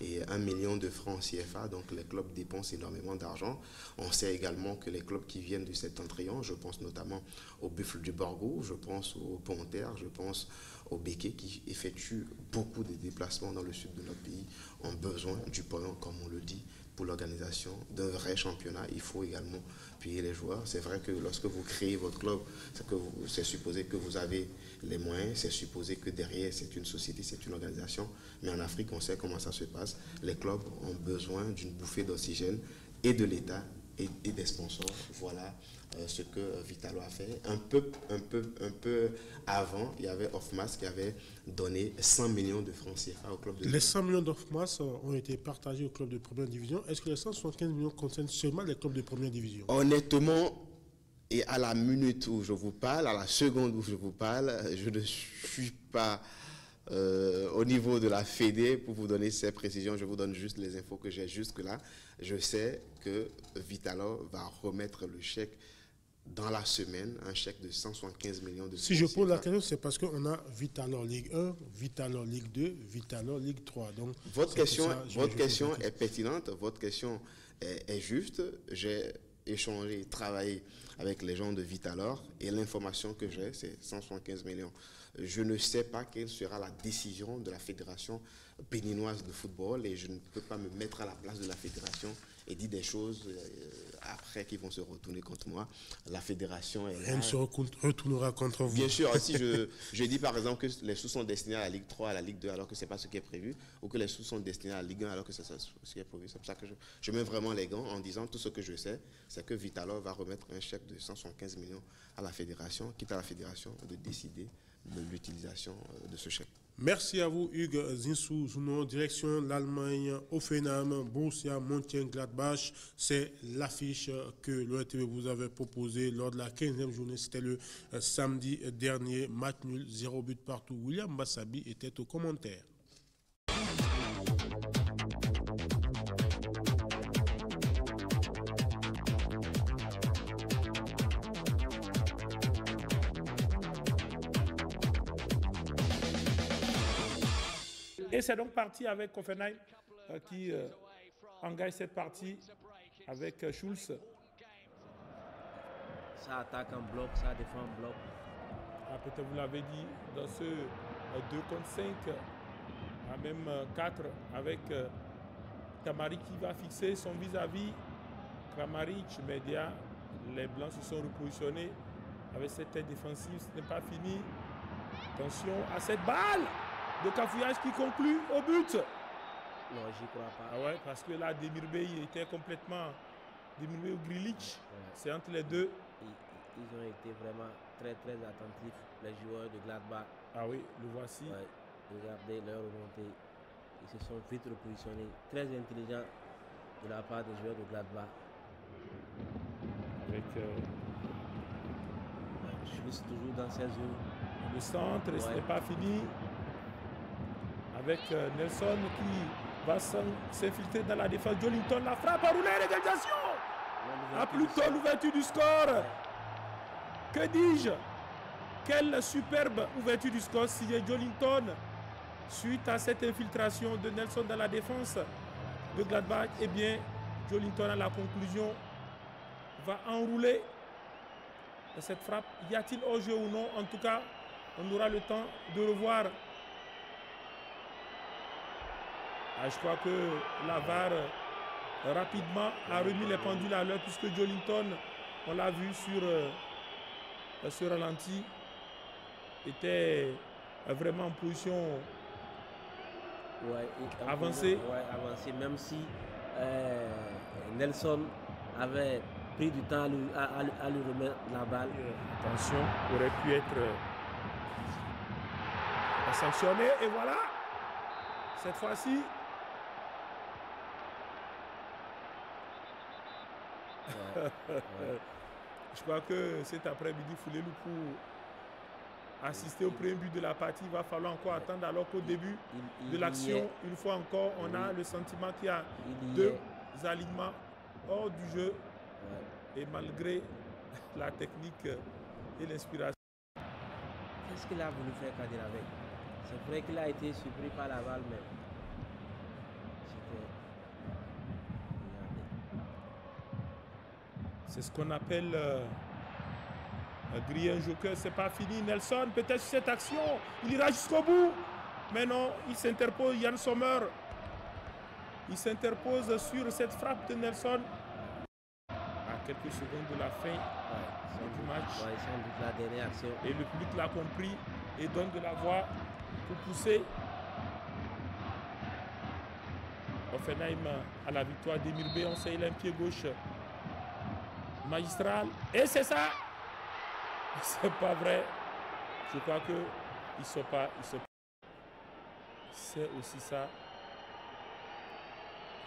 et 1 million de francs CFA, donc les clubs dépensent énormément d'argent. On sait également que les clubs qui viennent du Septentrion, je pense notamment au Buffle du Borgo, je pense au Ponterre, je pense au Béquet, qui effectuent beaucoup de déplacements dans le sud de notre pays, ont besoin du pognon, comme on le dit, pour l'organisation d'un vrai championnat. Il faut également payer les joueurs. C'est vrai que lorsque vous créez votre club, c'est supposé que vous avez les moyens, c'est supposé que derrière c'est une société, c'est une organisation. Mais en Afrique, on sait comment ça se passe. Les clubs ont besoin d'une bouffée d'oxygène et de l'État et des sponsors. Voilà ce que Vitalor a fait. Un peu avant, il y avait Ofmas qui avait donné 100 millions de francs CFA au club de... Les 100 millions d'Ofmas ont été partagés au club de première division. Est-ce que les 175 millions concernent seulement les clubs de première division? Honnêtement, et à la minute où je vous parle, à la seconde où je vous parle, je ne suis pas au niveau de la Fédé pour vous donner ces précisions. Je vous donne juste les infos que j'ai jusque-là. Je sais que Vitalor va remettre le chèque dans la semaine, un chèque de 175 millions de francs. Si je pose la question, c'est parce qu'on a Vitalor Ligue 1, Vitalor Ligue 2, Vitalor Ligue 3. Donc, votre question est pertinente, votre question est juste. J'ai échangé, travaillé avec les gens de Vitalor et l'information que j'ai, c'est 175 millions. Je ne sais pas quelle sera la décision de la Fédération béninoise de football et je ne peux pas me mettre à la place de la Fédération et dire des choses après qui vont se retourner contre moi. La Fédération est là. Elle se retournera contre vous. Bien sûr, si je dis par exemple que les sous sont destinés à la Ligue 3, à la Ligue 2 alors que ce n'est pas ce qui est prévu, ou que les sous sont destinés à la Ligue 1 alors que c'est ce qui est prévu. C'est pour ça que je mets vraiment les gants en disant tout ce que je sais, c'est que Vitalor va remettre un chèque de 175 millions à la Fédération, quitte à la Fédération de décider de l'utilisation de ce chèque. Merci à vous, Hugues Zinsou Zouno, direction l'Allemagne, Offenheim, Borussia Mönchengladbach. C'est l'affiche que l'ORTV vous avait proposée lors de la 15e journée. C'était le samedi dernier. Match nul, 0 but partout. William Bassabi était au commentaire. Et c'est donc parti avec Offenheim qui engage cette partie avec Schulz. Ça attaque en bloc, ça défend en bloc. Ah, peut-être vous l'avez dit, dans ce 2 contre 5, à même 4, avec Kramaric qui va fixer son vis-à-vis. Kramaric, Média, les Blancs se sont repositionnés avec cette tête défensive. Ce n'est pas fini. Attention à cette balle de Cafouillage qui conclut au but. Non, j'y crois pas. Ah ouais, parce que là, Demirbey était complètement... Demirbey ou Grilic, ouais. C'est entre les deux. Ils ont été vraiment très attentifs, les joueurs de Gladbach. Ah oui, le voici. Ouais. Regardez leur remontée. Ils se sont vite repositionnés. Très intelligent de la part des joueurs de Gladbach. Avec... Schulz toujours dans ses zones. Le centre, ouais. Ce n'est pas fini. Avec Nelson qui va s'infiltrer dans la défense. Jolinton, la frappe a roulé, l'égalisation. À plutôt l'ouverture du score. Que dis-je? Quelle superbe ouverture du score signée Jolinton suite à cette infiltration de Nelson dans la défense de Gladbach. Eh bien, Jolinton à la conclusion va enrouler cette frappe. Y a-t-il hors-jeu ou non? En tout cas, on aura le temps de revoir. Ah, je crois que la VAR rapidement a remis les pendules à l'heure puisque Jolinton on l'a vu sur ce ralenti, était vraiment en position avancée. Avancée, même si Nelson avait pris du temps à lui remettre la balle. Attention, aurait pu être sanctionné. Et voilà, cette fois-ci. Je crois que cet après-midi, Foulelou, pour assister au premier but de la partie, il va falloir encore attendre, alors qu'au début de l'action, une fois encore, on a le sentiment qu'il y a deux alignements hors du jeu. Et malgré la technique et l'inspiration. Qu'est-ce qu'il a voulu faire Kadir avec? C'est vrai qu'il a été surpris par la balle, mais c'est ce qu'on appelle griller un joker. C'est pas fini. Nelson, peut-être cette action, il ira jusqu'au bout. Mais non, il s'interpose. Yann Sommer, il s'interpose sur cette frappe de Nelson. À quelques secondes de la fin du match. Sans doute la dernière action. Et le public l'a compris et donne de la voix pour pousser Offenheim à la victoire d'Emir B. On sait, il a un pied gauche magistral. Et c'est ça. C'est pas vrai. Je crois que ils sont pas. C'est aussi ça.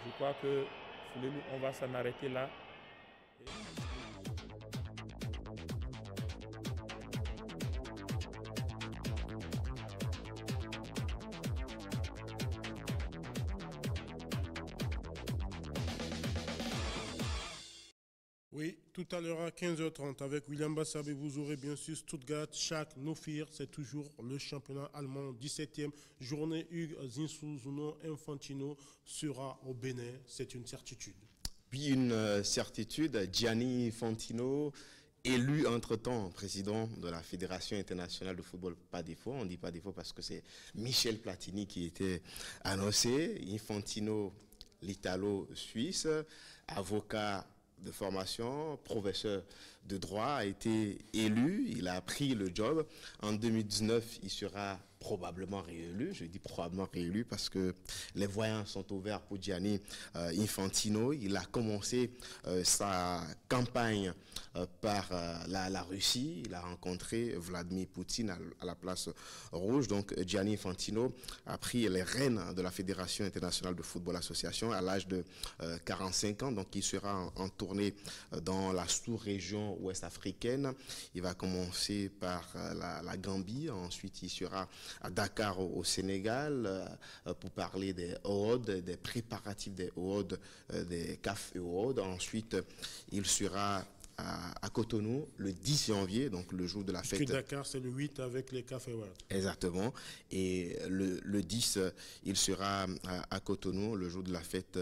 Je crois que on va s'en arrêter là. Oui, tout à l'heure à 15h30 avec William Bassabé, vous aurez bien sûr Stuttgart, Schalke, Nofir, c'est toujours le championnat allemand, 17e journée. Hugues Zinsou Infantino sera au Bénin, c'est une certitude. Puis une certitude, Gianni Infantino, élu entre-temps président de la Fédération internationale de football, pas défaut, on dit pas défaut parce que c'est Michel Platini qui était annoncé. Infantino, l'Italo-Suisse, avocat de formation, professeur de droit, a été élu, il a pris le job. En 2019, il sera probablement réélu. Je dis probablement réélu parce que les voyants sont ouverts pour Gianni Infantino. Il a commencé sa campagne par la Russie. Il a rencontré Vladimir Poutine à la place rouge. Donc Gianni Infantino a pris les rênes de la Fédération internationale de football association à l'âge de 45 ans. Donc il sera en tournée dans la sous-région ouest africaine. Il va commencer par la Gambie. Ensuite, il sera à Dakar au Sénégal pour parler des OOD, des préparatifs des OOD, des CAF et OOD. Ensuite, il sera à Cotonou le 10 janvier, donc le jour de la fête. Dakar, c'est le 8 avec les CAF et OOD. Exactement. Et le 10, il sera à Cotonou, le jour de la fête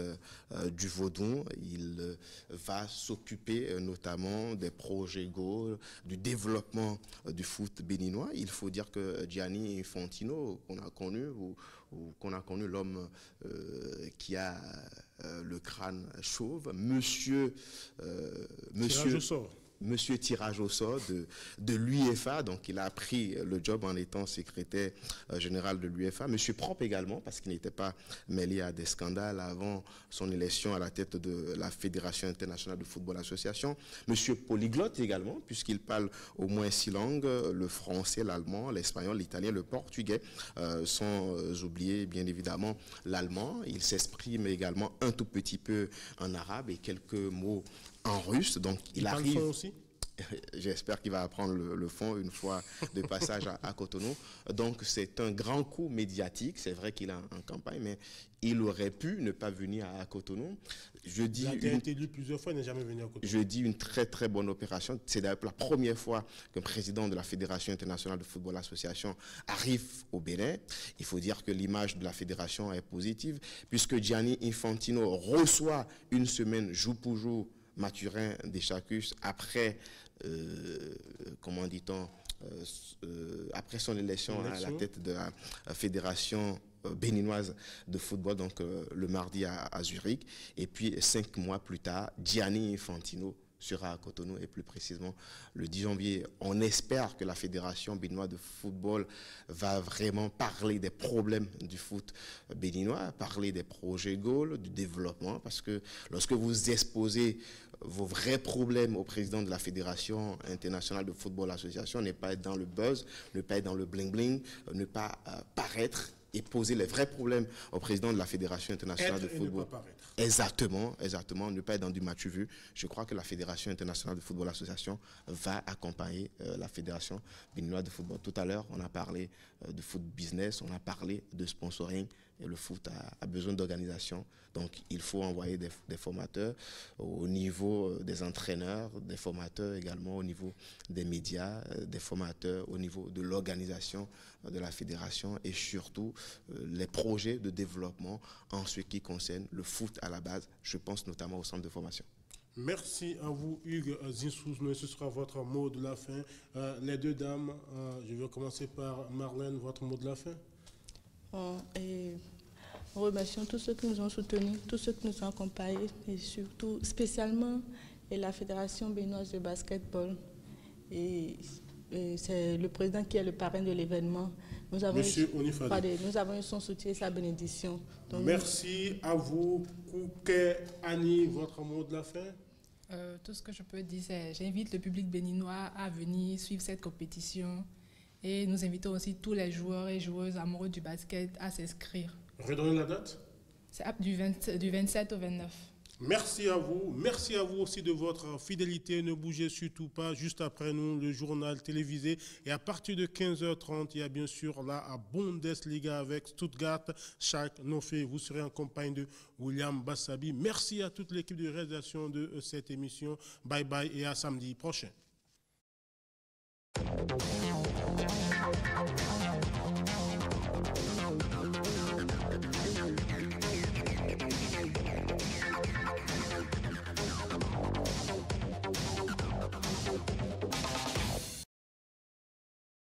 du Vaudon. Il va s'occuper notamment des projets Go, du développement du foot béninois. Il faut dire que Gianni Infantino, qu'on a connu l'homme qui a le crâne chauve, monsieur tirage au sort de l'UEFA, donc il a pris le job en étant secrétaire général de l'UEFA. Monsieur propre également, parce qu'il n'était pas mêlé à des scandales avant son élection à la tête de la Fédération internationale de football association. Monsieur polyglotte également, puisqu'il parle au moins 6 langues, le français, l'allemand, l'espagnol, l'italien, le portugais, sans oublier bien évidemment l'allemand. Il s'exprime également un tout petit peu en arabe et quelques mots en russe, donc il arrive. Parle aussi. J'espère qu'il va apprendre le fond une fois de passage à Cotonou. Donc c'est un grand coup médiatique. C'est vrai qu'il est en campagne, mais il aurait pu ne pas venir à Cotonou. Il a été élu plusieurs fois, il n'est jamais venu à Cotonou. Je dis une très très bonne opération. C'est d'ailleurs la première fois qu'un président de la Fédération internationale de football association arrive au Bénin. Il faut dire que l'image de la fédération est positive, puisque Gianni Infantino reçoit une semaine jour pour jour Mathurin Deschacus après, comment dit-on, après son élection à la tête de la fédération béninoise de football, donc le mardi à Zurich. Et puis 5 mois plus tard, Gianni Infantino sera à Cotonou et plus précisément le 10 janvier. On espère que la Fédération béninoise de football va vraiment parler des problèmes du foot béninois, parler des projets goals, du développement, parce que lorsque vous exposez vos vrais problèmes au président de la Fédération internationale de football association, ne pas être dans le buzz, ne pas être dans le bling-bling, ne pas paraître et poser les vrais problèmes au président de la Fédération internationale de football. Exactement, ne pas être dans du match vu. Je crois que la Fédération internationale de football association va accompagner la Fédération béninoise de football. Tout à l'heure, on a parlé de foot business, on a parlé de sponsoring. Et le foot a besoin d'organisation. Donc, il faut envoyer des formateurs au niveau des entraîneurs, des formateurs également au niveau des médias, des formateurs au niveau de l'organisation de la fédération et surtout les projets de développement en ce qui concerne le foot à la base. Je pense notamment au centre de formation. Merci à vous, Hugues Zinsous. Ce sera votre mot de la fin. Les deux dames, je vais commencer par Marlène, votre mot de la fin. Et nous remercions tous ceux qui nous ont soutenus, tous ceux qui nous ont accompagnés et surtout, spécialement, la Fédération béninoise de basketball. Et c'est le président qui est le parrain de l'événement. Nous avons eu son soutien et sa bénédiction. Donc, merci à vous. Kouké Annie, votre mot de la fin. Tout ce que je peux dire, c'est j'invite le public béninois à venir suivre cette compétition. Et nous invitons aussi tous les joueurs et joueuses amoureux du basket à s'inscrire. Redonnez la date. C'est du 27 au 29. Merci à vous. Merci à vous aussi de votre fidélité. Ne bougez surtout pas. Juste après nous, le journal télévisé. Et à partir de 15h30, il y a bien sûr la Bundesliga avec Stuttgart, Schalke, Nofé. Vous serez en compagnie de William Bassabi. Merci à toute l'équipe de réalisation de cette émission. Bye bye et à samedi prochain.